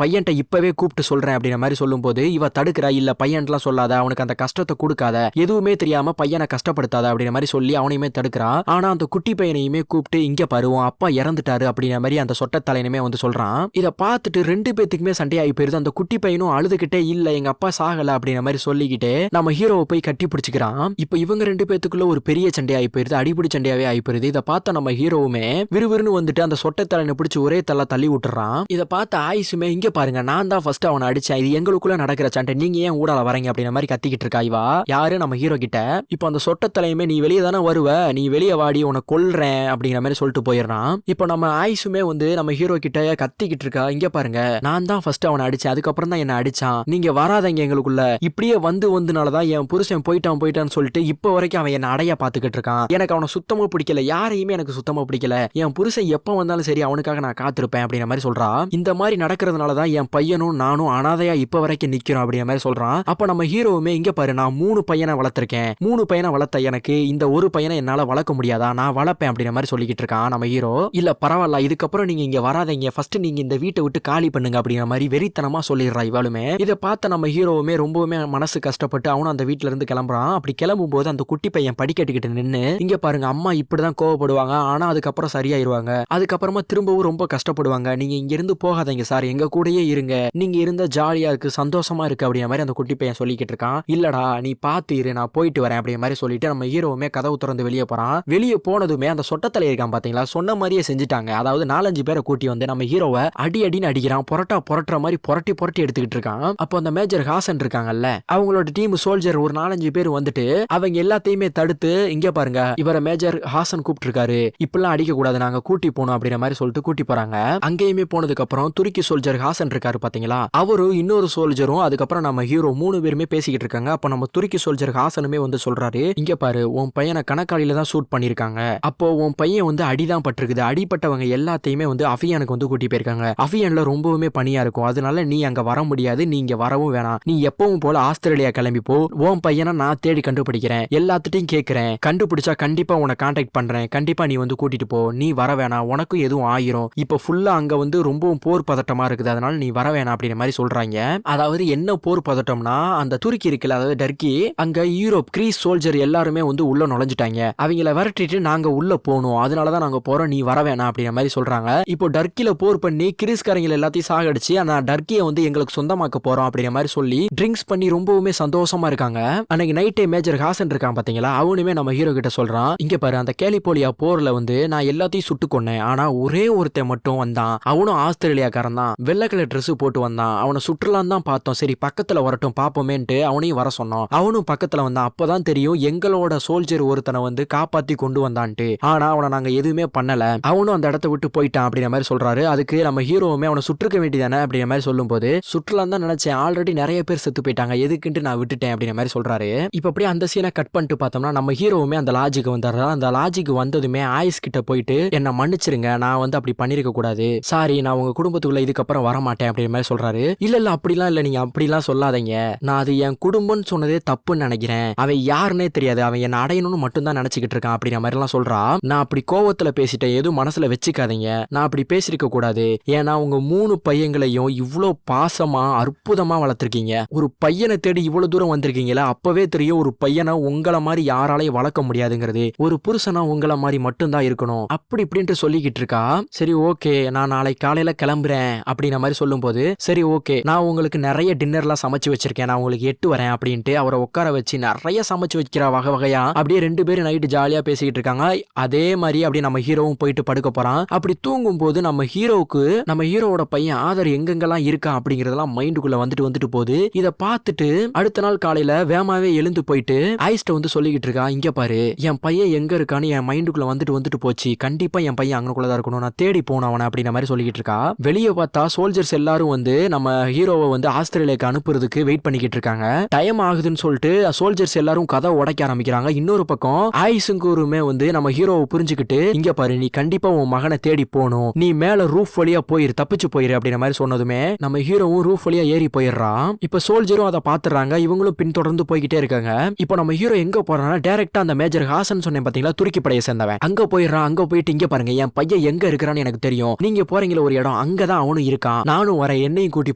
பையன்ட்ட இப்பவே கூப்பிட்டு சொல்றேன் அப்படின்ற மாதிரி சொல்லும் போது இவ தடுக்கிறா. இல்ல பையன்லாம் சொல்லாத, அவனுக்கு அந்த கஷ்டத்தை கொடுக்காத, எதுவுமே தெரியாம பையனை கஷ்டப்படுத்தாத அப்படின்ற மாதிரி சொல்லி அவனையுமே தடுக்கிறா. ஆனா அந்த குட்டி பையனையுமே கூப்பிட்டு இங்க பாரு உன் அப்பா இறந்துட்டாரு அப்படின்ற மாதிரி அந்த சொட்ட தலையனுமே வந்து சொல்றான். இதை பார்த்துட்டு ரெண்டு பேத்துக்குமே சண்டையாகி போயிருது. அந்த குட்டி பையனும் அழுதுகிட்டே இல்ல எங்க அப்பா சாகல அப்படின்ற மாதிரி சொல்லிக்கிட்டே நம்ம ஹீரோவை போய் கட்டி பிடிச்சிக்கிறான். இப்ப இவங்க ரெண்டு பேத்துக்குள்ள ஒரு பெரிய சண்டையாகி போயிருது, அடிப்படி சண்டையாவே ஆகி போயிருது. இதை பார்த்த நம்ம ஹீரோவுமே விறுவிறுன்னு வந்துட்டு அந்த சொட்டை தலையனை பிடிச்சி ஒரே தள்ளி விட்டுறான். இதை பார்த்த ஆயுசுமே இங்க பாருங்க நான் தான் ஃபர்ஸ்ட் அவனை அடிச்சேன், இது எங்களுக்குள்ள நடக்கிற சண்டை, நீங்க ஏன் ஊடால வரீங்க அப்படின்ற மாதிரி கத்திக்கிட்டு இருக்கா இவா. யாரு நம்ம ஹீரோ கிட்ட. இப்போ அந்த சொட்ட தலையுமே நீ வெளியே தானே வருவ, நீ வெளியே வாடி உன்னை கொல்றேன் அப்படிங்கிற மாதிரி சொல்லிட்டு போயிடுறான். இப்போ நம்ம ஆயுசுமே வந்து நம்ம ஹீரோ கிட்ட கத்திக்கிட்டு இருக்கா. இங்க பாருங்க நான் தான் ஃபர்ஸ்ட் அவனை அடிச்சேன், அதுக்கப்புறம் தான் என்ன அடிச்சான், நீங்க வராதங்க எங்களுக்குள்ள, இப்படியே வந்தனாலதான் என் புருஷன் போயிட்டான்னு சொல்லிட்டு இப்போ வரைக்கும் அவன் என்ன அடைய பாத்துக்கிட்டு இருக்கான். எனக்கு அவனை சுத்தமா பிடிக்கல, யாரையுமே எனக்கு சுத்தமா பிடிக்கல, என் புருஷன் எப்ப வந்தாலும் சரி அவனுக்காக நான் காத்திருப்பேன் அப்படிங்கிற மாதிரி சொல்றா. இந்த மாதிரி நடக்கிறதுனாலதான் என் பையனும் நானும் அனாதையா இப்ப வரைக்கும் நிக்கிறோம் அப்படிங்கிற மாதிரி சொல்றான். அப்ப நம்ம ஹீரோவுமே இங்க பாரு நான் 3 பையனை வளர்த்திருக்கேன், 3 பையனை வளர்த்த எனக்கு இந்த ஒரு பையனை என்னால வளர்க்க முடியாதா, நான் வளர்ப்பேன் அப்படிங்கிற மாதிரி சொல்லிக்கிட்டு இருக்கான் நம்ம ஹீரோ. இல்ல பரவாயில்ல இதுக்கப்புறம் நீங்க இங்க வராதீங்க, ஃபர்ஸ்ட் நீங்க இந்த வீட்டை விட்டு காலி பண்ணுங்க அப்படிங்கிற மாதிரி வெறித்தனமா சொல்லிடுறா இவளுமே. இதை பார்த்த நம்ம ஹீரோவுமே ரொம்பவுமே மனசு கஷ்டப்பட்டு அவனும் அந்த வீட்டுல இருந்து கிளம்புறான். அப்படி கிளம்பும் போது அந்த குட்டி பையன் படிக்கட்டுக்கிட்டு நின்னு இங்க பாருங்க அம்மா இப்படிதான் கோவப்படுவாங்க, ஆனா அதுக்கப்புறம் சரியாயிருவாங்க, அதுக்கப்புறமா திரும்பவும் ரொம்ப கஷ்டப்படுவாங்க, நீங்க இங்க இருந்து போகாதீங்க சார், எங்க கூடயே இருங்க, நீங்க இருந்த ஜாலியா இருக்கு சந்தோஷமா இருக்கு அப்படிங்கிற மாதிரி அந்த குட்டி பையன் சொல்லிக்கிட்டு இருக்கான். இல்லடா நீ பாத்து இரு நான் போயிட்டு வரேன் அப்படிங்கிற மாதிரி சொல்லிட்டு நம்ம ஹீரோவுமே கதவு திறந்து வெளியே போறான். வெளியே போனதுமே அந்த சொட்டத்தலை இருக்கான் பாத்தீங்களா, சொன்ன மாதிரியே செஞ்சுட்டாங்க. அதாவது 4-5 பேரை கூட்டி வந்து நம்ம ஹீரோவை அடின்னு அடிக்கிறான், புரட்டுற மாதிரி புரட்டி எடுத்துக்கிட்டு இருக்கான். அப்போ அந்த மேஜர் ஹாசன் இருக்காங்கல்ல அவங்களோட டீம் சோல்ஜர் ஒரு 4-5 பேர் வந்துட்டு அவங்க எல்லாத்தையுமே தடுத்து இங்க பாருங்க இவரை மேஜர் ஹாசன் கூப்பிட்டு இருக்காரு, இப்பெல்லாம் அடிக்க கூடாது, நாங்க கூட்டி போனோம் அப்படிங்கிற மாதிரி சொல்லிட்டு கூட்டி போறாங்க. அங்கேயுமே போனதுக்கு அப்புறம் துருக்கி சோல்ஜர் ஹாசன் இருக்காரு பாத்தீங்களா, அவரு இன்னொரு சோல்ஜரும் அதுக்கப்புறம் நம்ம ஹீரோ 3 பேருமே பேசிக்கிட்டு இருக்காங்க. அப்ப நம்ம துருக்கி சோல்ஜர் ஹாசனுமே வந்து சொல்றாரு, இங்க பாரு உன் பையனை கணக்காளியில தான் ஷூட் பண்ணிருக்காங்க, அப்போ உன் பையன் வந்து அடிதான் பட்டிருக்குது, அடிப்பட்டவங்க எல்லாத்தையுமே வந்து அஃபியானுக்கு வந்து கூட்டி போயிருக்காங்க, அஃபியான்ல ரொம்பவுமே பனியா இருக்கும், அதனால நீ அங்க வர முடியாது, நீ இங்க வரவும் வேணாம், நீ எப்பவும் போல ஆஸ்திரேலியா கிளம்பி போ, உன் பையனை நான் தேடி கண்டுபிடிக்கிறேன், எல்லாத்துட்டையும் கேட்கிறேன், கண்டுபிடிச்சா கண்டிப்பா உன்னை கான்டாக்ட் பண்றேன், கண்டிப்பா நீ வந்து கூட்டிட்டு போ, நீ வர வேணாம், உனக்கும் எதுவும் ஆயிரும், இப்ப ஃபுல்லா அங்க வந்து ரொம்பவும் போர் பதட்டமா இருக்குது, அதனால நீ வர வேணாம் அப்படிங்கிற மாதிரி சொல்றாங்க. அதாவது என்ன போர் பதட்டம்னா அந்த துருக்கி இருக்குல்ல, அதாவது டர்க்கி, அங்க யூரோப் கிரீஸ் சோல்ஜர் எல்லாருமே வந்து உள்ள நுழைஞ்சிட்டாங்க, அவங்கள விரட்டிட்டு நாங்க உள்ள போகணும், அதனாலதான் நாங்க போறோம், நீ வர வேணாம் அப்படிங்கிற மாதிரி சொல்றாங்க. இப்போ டர்க்கில போர் பண்ணி கிரீஸ்காரங்களை எல்லாத்தையும் சாகடிச்சு ஆனா டர்க்கியை வந்து எங்களுக்கு சொந்தமாக்க போறோம் அப்படிங்கிற மாதிரி சொல்லி ட்ரிங்க்ஸ் பண்ணி ரொம்பவுமே சந்தோஷமா இருக்காங்க. அன்னைக்கு நைட்டே மேஜர் ஹாசன் இருக்கான் பாத்தீங்களா, அவனுமே நம்ம ஹீரோ கிட்ட சொல்றான், இங்க பாரு அந்த கேலிபோலியா போர்ல வந்து நான் எல்லாத்தையும் சுட்டு கொன்னேன், ஆனா ஒரே ஒருத்தன் மட்டும் வந்தான், அவனும் ஆஸ்திரேலியாக்காரன் தான், வெள்ளை கலர் ட்ரெஸ் போட்டு வந்தான், அவனை சுற்றுலான்னு தான் பார்த்தோம், சரி பக்கத்துல வரட்டும் பாப்போமேன்ட்டு அவனையும் வர சொன்னோம், அவனும் பக்கத்துல வந்தான், அப்பதான் தெரியும் எங்களோட சோல்ஜர் ஒருத்தனை வந்து காப்பாத்தி கொண்டு வந்தான்ட்டு, ஆனா அவனை நாங்க எதுவுமே பண்ணல, அவனும் அந்த இடத்த விட்டு போயிட்டான் அப்படிங்கிற மாதிரி சொல்றாரு. அதுக்கு நம்ம ஹீரோவுமே அவனை சுற்றுக்க வேண்டியதானே அப்படிங்கிற மாதிரி சொல்லும் போது சுற்றுலான்னு தான் நினைச்சேன், ஆல்ரெடி நிறைய பேர் செத்து போயிட்டாங்க, எதுக்குன்ட்டு நான் விட்டுட்டேன் அப்படிங்கிற மாதிரி சொல்றாரு. இப்ப அப்படியே அந்த சீனை கட் பண்ணிட்டு பார்த்தோம்னா நம்ம ஹீரோவுமே அந்த லாஜிக்கு வந்தாரு. அந்த லாஜிக்கு வந்ததுமே ஆயுஸ் கிட்ட போயிட்டு என்ன மன்னிச்சிருங்க, நான் வந்து அப்படி பண்ணிருக்க கூடாது, சாரி, நான் உங்க குடும்பத்துக்குள்ள இதுக்கப்புறம் வரமாட்டேன் அப்படிங்கிற மாதிரி சொல்றாரு. இல்ல அப்படிலாம் இல்ல, நீங்க அப்படிலாம் சொல்லாதீங்க, நான் அது என் குடும்பம்னு சொன்னதே தப்புன்னு நினைக்கிறேன், அவன் யாருன்னே தெரியாது, அவன் என்ன அடையணும்னு மட்டும் தான் நினைச்சுக்கிட்டு இருக்கான் அப்படிங்கிற மாதிரி எல்லாம் சொல்றா. நான் அப்படி கோவத்துல பேசிட்டேன், எதுவும் மனசுல வச்சுக்காதீங்க, நான் அப்படி பேசிருக்க கூடாது, ஏன்னா உங்க 3 பையங்களையும் இவ்வளவு பாசமா அற்புதமா வளர்த்திருக்கீங்க, ஒரு பையனை தேடி இவ்வளவு தூரம் வந்திருக்கீங்களா, அப்பவே தெரியும் ஒரு பையனை உங்களை மாதிரி யாராலையும் வளர்க்க முடியாதுங்கிறது, ஒரு புருஷனா உங்களை மாதிரி மட்டும்தான் இருக்கணும் அப்படி இப்படின்ட்டு சொல்லிக்கிட்டு இருக்கா. சரி ஓகே நான் நாளை காலையில கிளம்புறேன் அப்படிங்கிற மாதிரி சொல்லும் போது சரி ஓகே நான் உங்களுக்கு நிறைய டின்னர்லாம் சமைச்சு வச்சிருக்கேன், நான் உங்களுக்கு 8 வரேன் அப்படின்ட்டு அவரை உட்கார வச்சு நிறைய சமைச்சு வைக்கிற வகையா அப்படியே 2 பேரும் நைட்டு ஜாலியா பேசிக்கிட்டு இருக்காங்க. அதே மாதிரி அப்படியே நம்ம ஹீரோவும் போயிட்டு படுக்க போறான். அப்படி தூங்கும் போது நம்ம ஹீரோவோட பையன் ஆதர் எங்கெங்கெல்லாம் இருக்கா அப்படிங்கறதெல்லாம் மைண்டுக்குள்ள வந்துட்டு போகுது. இதை பார்த்துட்டு அடுத்த நாள் காலையில வேமாவே எழுந்து போயிட்டு ஐஸ்ட வந்து சொல்லிக்கிட்டு இருக்கா, இங்க பாரு என் பையன் எங்க இருக்கான்னு என் மைண்டுக்குள்ள வந்துட்டு போச்சு, கண்டிப்பா என் பையன் அங்கனுக்குள்ளதான் இருக்கணும், நான் தேடி போனேன் அவனை அப்படிங்கிற மாதிரி சொல்லிக்கிட்டு இருக்கா. வெளியே பார்த்தா சோல்ஜர்ஸ் எல்லாரும் வந்து நம்ம ஹீரோவை வந்து ஆஸ்திரேலியாக்கு அனுப்புறதுக்கு வெயிட் பண்ணிக்கிட்டு இருக்காங்க. டைம் ஆகுதுன்னு சொல்லிட்டு சோல்ஜர்ஸ் எல்லாரும் கதை உடைக்க ஆரம்பிக்கிறாங்க. இன்னொரு பக்கம் ஆயுசுங்கூருமே வந்து நம்ம ஹீரோவை புரிஞ்சுக்கிட்டு இங்க பாரு நீ கண்டிப்பா உன் மகனை தேடி போகணும், நீ மேல ரூஃப் வழியா போயிரு, தப்பிச்சு போயிரு அப்படிங்கிற மாதிரி சொன்னதுமே நம்ம ஹீரோவும் ரூஃப் வழியா ஏறி போயிடுறான். இப்ப சோல்ஜரும் அதை பாத்துறாங்க, இவங்களும் பின்தொடர்ந்து போய்கிட்டே இருக்காங்க. இப்போ நம்ம ஹீரோ எங்க போறான்னா டைரக்டா அந்த மேஜர் ஹாசன் சொன்னேன் பாத்தீங்களா, துருக்கி படையை சேர்ந்தவன், அங்க போயிடுறான். அங்க போயிட்டு இங்க பாருங்க என் பையன் எங்க எங்க இருக்கிறான்னு எனக்கு தெரியும், நீங்க போறீங்களா ஒரு இடம், அங்கதான் அவனும் இருக்கான், நானும் வரேன், என்னையும் கூட்டி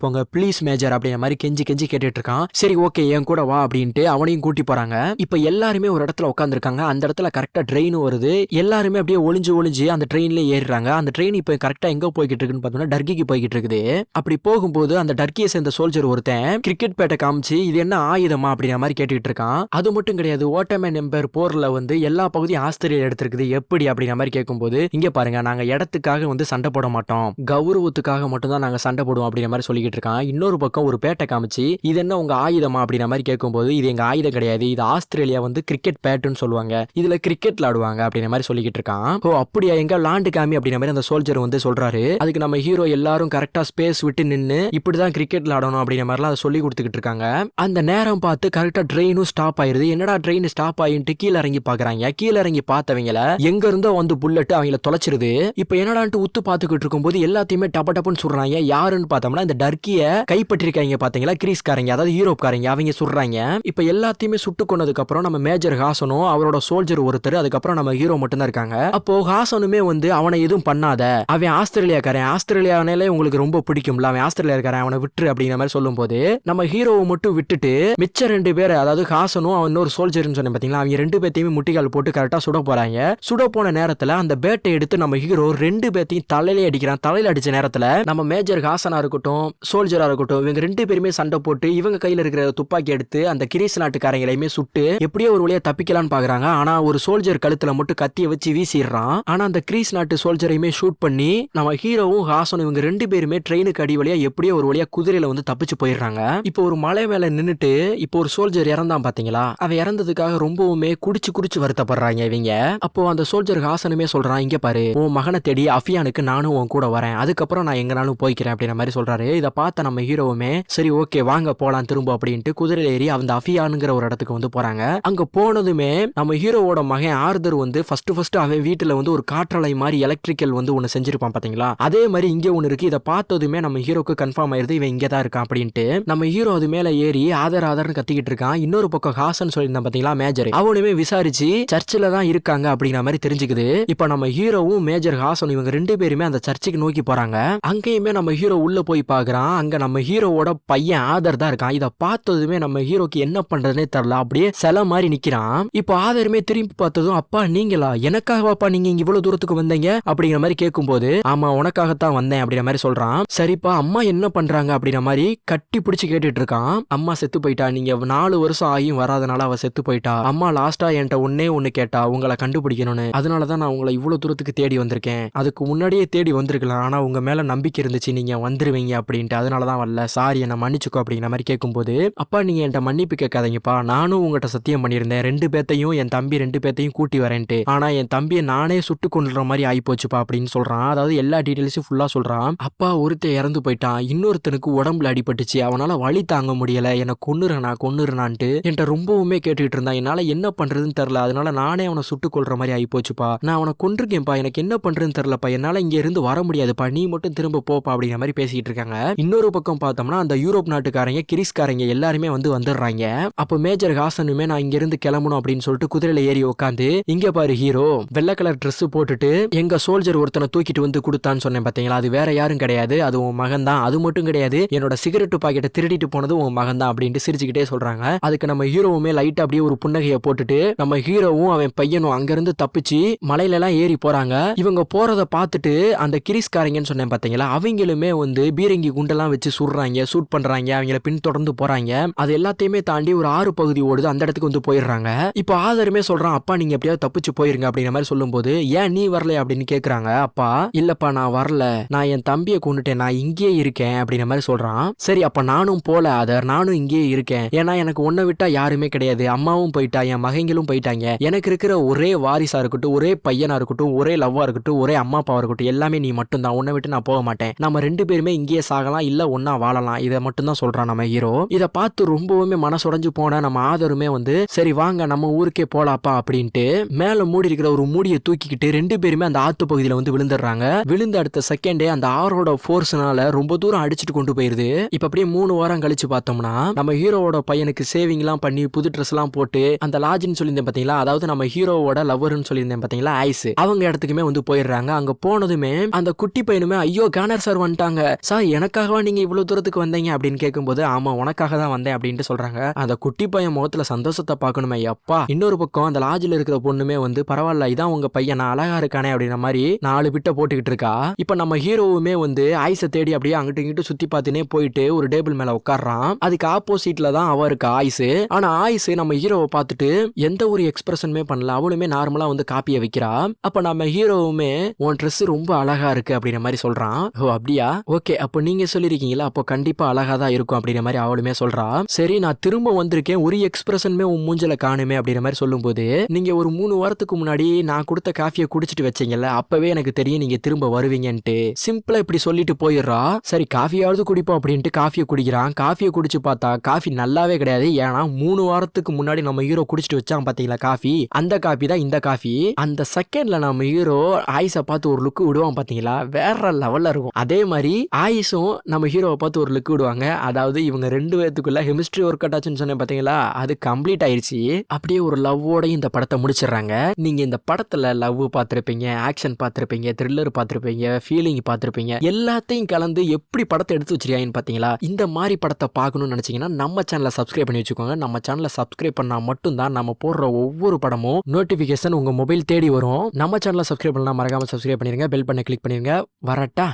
போங்க ப்ளீஸ் மேஜர் அப்படிங்கிற மாதிரி கெஞ்சி கெஞ்சி கேட்டுட்டு இருக்கான். சரி ஓகே என் கூட வா அப்படின்ட்டு அவனையும் கூட்டி போறாங்க. இப்ப எல்லாருமே ஒரு இடத்துல உட்காந்துருக்காங்க. அந்த இடத்துல கரெக்டா ட்ரெயின் வருது. எல்லாருமே அப்படியே ஒளிஞ்சு அந்த ட்ரெயின்ல ஏறுறாங்க. அந்த ட்ரெயின் இப்ப கரெக்டா எங்க போய்கிட்டு இருக்குன்னு பார்த்தோம்னா டர்கிக்கு போய்கிட்டு இருக்குது. அப்படி போகும்போது அந்த டர்கியை சேர்ந்த சோல்ஜர் ஒருத்தன் கிரிக்கெட் பேட்டை காமிச்சு இது என்ன ஆயுதமா அப்படிங்கிற மாதிரி கேட்டுக்கிட்டு இருக்கான். அது மட்டும் கிடையாது, ஓட்டமேன் எம்பையர் போர்ல எல்லா பகுதியும் ஆஸ்திரேலியா எடுத்திருக்குது எப்படி அப்படிங்கிற மாதிரி கேட்கும்போது, இங்க பாருங்க நாங்க இடத்துக்காக சண்டை போட மாட்டோம், கௌரவத்துக்காக மட்டும் தான் நாங்க சண்டை போடுவோம் அப்படிங்கிற மாதிரி சொல்லிக்கிட்டு இருக்கான். இன்னொரு பக்கம் ஒரு பேட்டை காமிச்சு இது என்ன உங்க ஆயுதமா அப்படிங்கிற மாதிரி கேட்கும்போது, இது எங்க ஆயுதம் கிடையாது, இது ஆஸ்திரேலியா கிரிக்கெட் பேட்டுன்னு சொல்லுவாங்க, இதுல கிரிக்கெட் விளையாடுவாங்க அப்படிங்கிற மாதிரி சொல்லிக்கிட்டு இருக்கான். ஓ அப்படியா, எங்க லாண்டு காமி அப்படிங்கிற மாதிரி அந்த சோல்ஜர் சொல்றாரு. அதுக்கு நம்ம ஹீரோ எல்லாரும் கரெக்டா ஸ்பேஸ் விட்டு நின்னு இப்படிதான் கிரிக்கெட் விளையாடணும் அப்படிங்கிற மாதிரிலாம் அதை சொல்லி கொடுத்துக்கிட்டு இருக்காங்க. அந்த நேரம் பார்த்து கரெக்டா ட்ரெயினும் ஸ்டாப் ஆயிருது. என்னடா ட்ரெயின் ஸ்டாப் ஆயிட்டு கீழே இறங்கி பாக்குறாங்க. கீழே இறங்கி பார்த்தவங்கள எங்க இருந்தோ புல்லட் அவங்கள தொலைச்சிருது. இப்ப என்னடான்ட்டு உத்து பாத்துக்கிட்டு இருக்கும்போது எல்லாத்தையுமே டப்ப டப்புன்னு சொல்றாங்க. யாருன்னு பார்த்தோம்னா இந்த டர்க்கிய கைப்பற்றிருக்காங்க பாத்தீங்களா, கிரீஸ்காரங்க, அதாவது யூரோப்காரங்க, அவங்க சொல்றாங்க. இப்ப எல்லாத்தையுமே சுட்டு கொண்டதுக்கு அப்புறம் நம்ம மேஜர் ஹாசனும் அவரோட சோல்ஜர் ஒருத்தர், அதுக்கப்புறம் நம்ம ஹீரோ மட்டும் தான் இருக்காங்க. அப்போ ஹாசனுமே அவனை எதுவும் பண்ணாத, அவன் ஆஸ்திரேலியாக்காரன், ஆஸ்திரேலியானாலே உங்களுக்கு ரொம்ப பிடிக்கும்ல, அவன் ஆஸ்திரேலியாக்காரன், அவனை விட்டுரு அப்படிங்கிற மாதிரி சொல்லும் போது நம்ம ஹீரோவை மட்டும் விட்டுட்டு மிச்ச 2 பேர், அதாவது ஹாசனும் அவன் இன்னொரு சோல்ஜர்னு சொன்னேன் பாத்தீங்களா, அவங்க 2 பேத்தையுமே முட்டிகால் போட்டு கரெக்டா சுட போறாங்க. சுட போன நேரத்துல அந்த பேட்டை எடுத்து நம்ம ஹீரோ 2 பேத்தையும் தலையில அடிக்கிறான். தலையில அடிச்ச நேரத்துல நம்ம மேஜர் ஹாசனா இருக்கட்டும் சோல்ஜரா இருக்கட்டும் இவங்க 2 பேருமே சண்டை போட்டு இவங்க கையில இருக்கிற துப்பாக்கி எடுத்து அந்த கிரீஸ் நாட்டுக்காரங்களையுமே சுட்டு எப்படியோ ஒரு வழியா தப்பிக்கலான்னு பாக்குறாங்க. ஆனா ஒரு சோல்ஜர் கழுத்துல மட்டும் கத்திய வச்சு வீசிடுறான். ஆனா அந்த கிரீஸ் நாட்டு சோல்ஜரையுமே ஷூட் பண்ணி நம்ம ஹீரோவும் ஹாசனும் இவங்க 2 பேருமே ட்ரெயினுக்கு அடி வழியா எப்படியோ ஒரு வழியா குதிரையில தப்பிச்சு போயிடுறாங்க. இப்போ ஒரு மலை மேல நின்னுட்டு இப்போ ஒரு சோல்ஜர் இறந்தான் பாத்தீங்களா, அவன் இறந்ததுக்காக ரொம்பவுமே குடிச்சு வருத்தப்படுறாங்க இவங்க. அப்போ அந்த சோல்ஜர் ஹாசனுமே சொல்றான், இங்க பாரு உன் மகனை தேடி அஃபியானுக்கு நானும் உன் கூட வரேன், அதுக்கப்புறம் நான் எங்கனாலும் போய்க்கிறேன் அப்படிங்கிற மாதிரி சொல்றாரு. இதை பார்த்த நம்ம ஹீரோவுமே சரி ஓகே வாங்க போலாம் திரும்ப அப்படின்ட்டு குதிரையில ஏறி அந்த அஃபியானுங்கிற ஒரு இடத்துக்கு போறாங்க. அங்க போனதுமே நம்ம ஹீரோவோட மகன் ஆர்தர் ஃபர்ஸ்ட் அவன் வீட்டுல ஒரு காற்றலை மாதிரி எலக்ட்ரிக்கல் ஒன்னு செஞ்சிருப்பான் பாத்தீங்களா, அதே மாதிரி இங்க ஒன்னு இருக்கு. இதை பார்த்ததுமே நம்ம ஹீரோக்கு கன்ஃபார்ம் ஆயிருது இவன் இங்கதான் இருக்கான் அப்படின்ட்டு. நம்ம ஹீரோ அது மேல ஏறி ஆதர்னு கத்திக்கிட்டு இருக்கான். இன்னொரு பக்கம் ஹாசன் சொல்லியிருந்தான் பாத்தீங்களா மேஜர், அவனுமே விசாரிச்சு சர்ச்சில் தான் இருக்காங்க அப்படிங்கிற மாதிரி தெரிஞ்சுக்குது. இப்ப நம்ம ஹீரோவும் மேஜர் ஹாசன் இவங்க 2 பேருமே அந்த சர்ச்சுக்கு நோக்கி போறாங்க. அங்கேயுமே நம்ம ஹீரோ உள்ள போய் பாக்குறான். அங்க நம்ம ஹீரோவோட பையன் ஆதர் தான் இருக்கான். இதை பார்த்ததுமே நம்ம ஹீரோக்கு என்ன பண்றதுனே தெரியல, அப்படியே சில மாதிரி நிக்கிறான். இப்போ ஆதருமே திரும்பி பார்த்ததும் அப்பா நீங்களா, எனக்காகவாப்பா நீங்க இங்க இவ்வளவு தூரத்துக்கு வந்தீங்க அப்படிங்கிற மாதிரி கேட்கும்போது ஆமா உனக்காகத்தான் வந்தேன் அப்படிங்கிற மாதிரி சொல்றான். சரிப்பா அம்மா என்ன பண்றாங்க அப்படிங்கிற மாதிரி கட்டி பிடிச்சு கேட்டுட்டு இருக்கான். அம்மா செத்து போயிட்டா, நீங்க 4 வருஷம் ஆகியும் வராதனால அவ செத்து போயிட்டா. அம்மா லாஸ்டா என்கிட்ட ஒண்ணு கேட்டா உங்களை கண்டுபிடிக்கணும்னு, அதனாலதான் நான் உங்களை இவ்வளவு தூரத்துக்கு தேடி வந்திருக்கேன். அதுக்கு முன்னாடியே தேடி வந்திருக்கலாம், ஆனா உங்க மேல நம்பிக்கை இருந்துச்சு நீங்க வந்துருவீங்க அப்படின்ட்டு, அதனாலதான் வரல, சாரி என்ன மன்னிச்சுக்கோ அப்படிங்கிற மாதிரி கேட்கும்போது அப்பா நீங்க என்கிட்ட மன்னிப்பு கேட்காதீங்கப்பா, நானும் உங்ககிட்ட சத்தியம் பண்ணியிருந்தேன் 2 பேத்தையும் என் தம்பி 2 பேத்தையும் கூட்டி வரேன்ட்டு, ஆனா என் தம்பியை நானே சுட்டு கொண்டுற மாதிரி ஆயிப்போச்சுப்பா அப்படின்னு சொல்றான். அதாவது எல்லா டீடைல்ஸும் ஃபுல்லா சொல்றான். அப்பா ஒருத்தன் இறந்து போயிட்டான், இன்னொருத்தனுக்கு உடம்புல அடிபட்டுச்சு, அவனால வலி தாங்க முடியல, என்னை கொன்னுறனான்ட்டு என்கிட்ட ரொம்பவுமே கேட்டுக்கிட்டு இருந்தான். என்னால என்ன பண்றதுன்னு தெரியல, அதனால நானே அவனை சுட்டு கொள்ற மாதிரி ஆகி போச்சுப்பா, நான் அவனை கொண்டிருக்கேன்ப்பா, எனக்கு என்ன பண்றதுன்னு தெரியலப்பா, என்னால இங்க இருந்து வர முடியாதுப்பா, நீ மட்டும் திரும்ப போப்பா அப்படிங்கிற மாதிரி பேசிட்டு இருக்காங்க. இன்னொரு பக்கம் பார்த்தோம்னா அந்த யூரோப் நாட்டுக்காரங்க கிரீஸ்காரங்க எல்லாருமே வந்துடுறாங்க. அப்போ மேஜர் ஹாசனுமே நான் இங்க இருந்து கிளம்பணும் அப்படின்னு சொல்லிட்டு குதிரையில ஏறி உட்காந்து, இங்க பாரு ஹீரோ வெள்ளை கலர் ட்ரெஸ் போட்டுட்டு எங்க சோல்ஜர் ஒருத்தனை தூக்கிட்டு கொடுத்தான்னு சொன்னேன் பாத்தீங்களா, அது வேற யாரும் கிடையாது, அது உன் மகன் தான், அது மட்டும் கிடையாது என்னோட சிகரெட் பாக்கெட்டை திருடிட்டு போனது உன் மகன் தான் அப்படின்ட்டு சிரிச்சுக்கிட்டே சொல்றாங்க. அதுக்கு நம்ம ஹீரோவுமே லைட்டா அப்படியே ஒரு புன்னகையை போட்டுட்டு நம்ம ஹீரோவும் அவன் பையனும் அங்கிருந்து தப்பிச்சு மலையில எல்லாம் ஏறி போறாங்க. இவங்க போறத பார்த்துட்டு அந்த கிரீஸ்காரங்கன்னு சொன்னேன் பாத்தீங்களா, அவங்களுமே பீரங்கி குண்டெல்லாம் வச்சு சுடுறாங்க, ஷூட் பண்றாங்க, அவங்கள பின்தொடர்ந்து போறாங்க. அது எல்லாத்தையுமே தாண்டி ஒரு 6 பகுதி ஓடுது, அந்த இடத்துக்கு போயிடுறாங்க. இப்போ ஆதருமே சொல்றான் அப்பா நீங்க எப்படியாவது தப்பிச்சு போயிருங்க அப்படிங்கிற மாதிரி சொல்லும் போது ஏன் நீ வரல அப்படின்னு கேக்குறாங்க. அப்பா இல்லப்பா நான் வரல, நான் என் தம்பியை கொண்டுட்டேன், நான் இங்கே இருக்கேன் அப்படிங்கிற மாதிரி சொல்றான். சரி அப்ப நானும் போல ஆதர், நானும் இங்கே இருக்கேன், ஏன்னா எனக்கு உன்னை விட்டா யாருமே கிடையாது, அம்மாவும் போயிட்டா என் மகங்களும் போயிட்டாங்க, எனக்கு இருக்கிற ஒரே வாரிசா இருக்கட்டும், ஒரே பையனா இருக்கட்டும், ஒரே லவ்வா இருக்கட்டும், ஒரே அம்மா அப்பாவா இருக்கட்டும், எல்லாமே நீ மட்டும் தான், உன்னை விட்டு நான் போக மாட்டேன், நம்ம 2 பேருமே இங்கேயே சாகலாம் இல்ல ஒன்னா வாழலாம், இதை மட்டும் தான் சொல்றான் நம்ம ஹீரோ. இதை பார்த்து ரொம்பவுமே மனசுடைஞ்சு போன நம்ம ஆதருமே சரி வாங்க நம்ம ஊருக்கே போலாப்பா அப்படின்ட்டு மேல மூடி இருக்கிற ஒரு மூடியை தூக்கிக்கிட்டு 2 பேருமே அந்த ஆத்து பகுதியில விழுந்துடுறாங்க. விழுந்த அடுத்த செகண்டே அந்த ஆரோட ஃபோர்ஸ்னால ரொம்ப தூரம் அடிச்சுட்டு கொண்டு போயிருது. இப்ப அப்படியே 3 வாரம் கழிச்சு பார்த்தோம்னா நம்ம ஹீரோவோட பையனுக்கு சேவிங் எல்லாம் பண்ணி புது ட்ரெஸ் எல்லாம் போட்டு அந்த லாஜின்னு சொல்லியிருந்தேன் பாத்தீங்களா, அதாவது நம்ம ஹீரோவோட லவ்வர்னு சொல்லியிருந்தேன் பாத்தீங்களா ஐஸ், அவங்க இடத்துக்குமே போயிடுறாங்க. போயிடுறாங்க. அங்க போனதுமே அந்த குட்டி பையனுமே ஐயோ கேனர் சார் வந்துட்டாங்க சார், எனக்காகவா நீங்க இவ்வளவு தூரத்துக்கு வந்தீங்க அப்படின்னு கேட்கும்போது ஆமா உனக்காக தான் வந்தேன் அப்படின்ட்டு சொல்றாங்க. அந்த குட்டி பையன் முகத்துல சந்தோஷத்தை பார்க்கணுமே அப்பா. இன்னொரு பக்கம் அந்த லாட்ஜில் இருக்கிற பொண்ணுமே வந்து பரவாயில்ல இதான் உங்க பையன் நான் அழகா இருக்கானே அப்படின்ற மாதிரி 4 பிட்ட போட்டுக்கிட்டு இருக்கா. இப்ப நம்ம ஹீரோவுமே வந்து ஆயிஸை தேடி அப்படியே அங்கிட்டு இங்கிட்டு சுத்தி பார்த்துனே போயிட்டு ஒரு டேபிள் மேல உட்கார்றான். அதுக்கு ஆப்போசிட்ல தான் அவ இருக்கா ஆயிஸ். ஆனா ஆயிஸ் நம்ம ஹீரோவை பார்த்துட்டு எந்த ஒரு எக்ஸ்பிரஷனுமே பண்ணல. அவளுமே நார்மலா வந்து காப்பியை வைக்கிறா. அப்ப நம்ம ஹீரோவுமே உன் ட்ரெஸ் ரொம்ப அழகா இருக்கு அப்படின்ற மாதிரி சொல்றான். ஓ அப்படியா, ஓகே அப்ப நீங்க சொல்லிருக்கீங்களா, அப்போ கண்டிப்பா அழகா தான் இருக்கும் அப்படின்ற மாதிரி அவளுமே சொல்றா. சரி நான் திரும்ப வந்திருக்கேன், ஒரு எக்ஸ்பிரஷனுமே உன் மூஞ்சில காணுமே அப்படின்ற மாதிரி சொல்லும்போது நீங்க ஒரு 3 வாரத்துக்கு முன்னாடி நான் கொடுத்த காஃபியை குடிச்சிட்டு வச்சீங்கல்ல, அப்பவே எனக்கு தெரியும் நீங்க திரும்ப வருவீங்கன்ட்டு சிம்பிளா இப்படி சொல்லிட்டு போயிடுறா. சரி காஃபியாவது குடிப்போம் அப்படின்ட்டு காஃபியை குடிக்கிறான். காஃபியை குடிச்சு பார்த்தா காஃபி நல்லாவே கிடையாது. ஏன்னா 3 வாரத்துக்கு முன்னாடி நம்ம ஹீரோ குடிச்சிட்டு வச்சான் பாத்தீங்களா காஃபி, அந்த காஃபி தான் இந்த காஃபி. அந்த செகண்ட்ல நம்ம ஹீரோ ஆயிஸை பார்த்து ஒரு லுக் விடுவான் பாத்தீங்களா, வேற லெவல்ல இருக்கும். அதே மாதிரி ஆயிஸும் நம்ம ஹீரோவை பார்த்து ஒரு லுக் விடுவாங்க. அதாவது இவங்க 2 பேத்துக்குள்ள கெமிஸ்ட்ரி ஒர்க் அவுட் ஆச்சுன்னு சொன்னேன் பாத்தீங்களா, அது கம்ப்ளீட் ஆயிருச்சு. அப்படியே ஒரு லவ்வோட இந்த படத்தை முடிச்சிடுறாங்க. நீங்க இந்த படத்துல லவ் பார்த்திருப்பீங்க, ஆக்ஷன் பார்த்திருப்பீங்க, த்ரில்லர் பார்த்திருப்பீங்க, ஃபீலிங் பார்த்திருப்பீங்க, எல்லாத்தையும் கலந்து எப்படி படத்தை எடுத்து வச்சிருக்காங்கன்னு பாத்தீங்களா. இந்த மாதிரி படத்தை பார்க்கணும்னு நினைச்சீங்கன்னா நம்ம சேனலை சப்ஸ்கிரைப் பண்ணி வச்சுக்கோங்க. நம்ம சேனலை சப்ஸ்கிரைப் பண்ணா மட்டும்தான் நம்ம போடுற ஒவ்வொரு படமும் நோட்டிபிகேஷன் உங்க மொபைல் தேடி வரும். நம்ம சேனலை சப்ஸ்கிரைப் பண்ணலாம், மறக்காம சப்ஸ்கிரைப் பண்ணிருங்க, பெல் பண்ண கிளிக் பண்ணிருங்க. வரட்டா.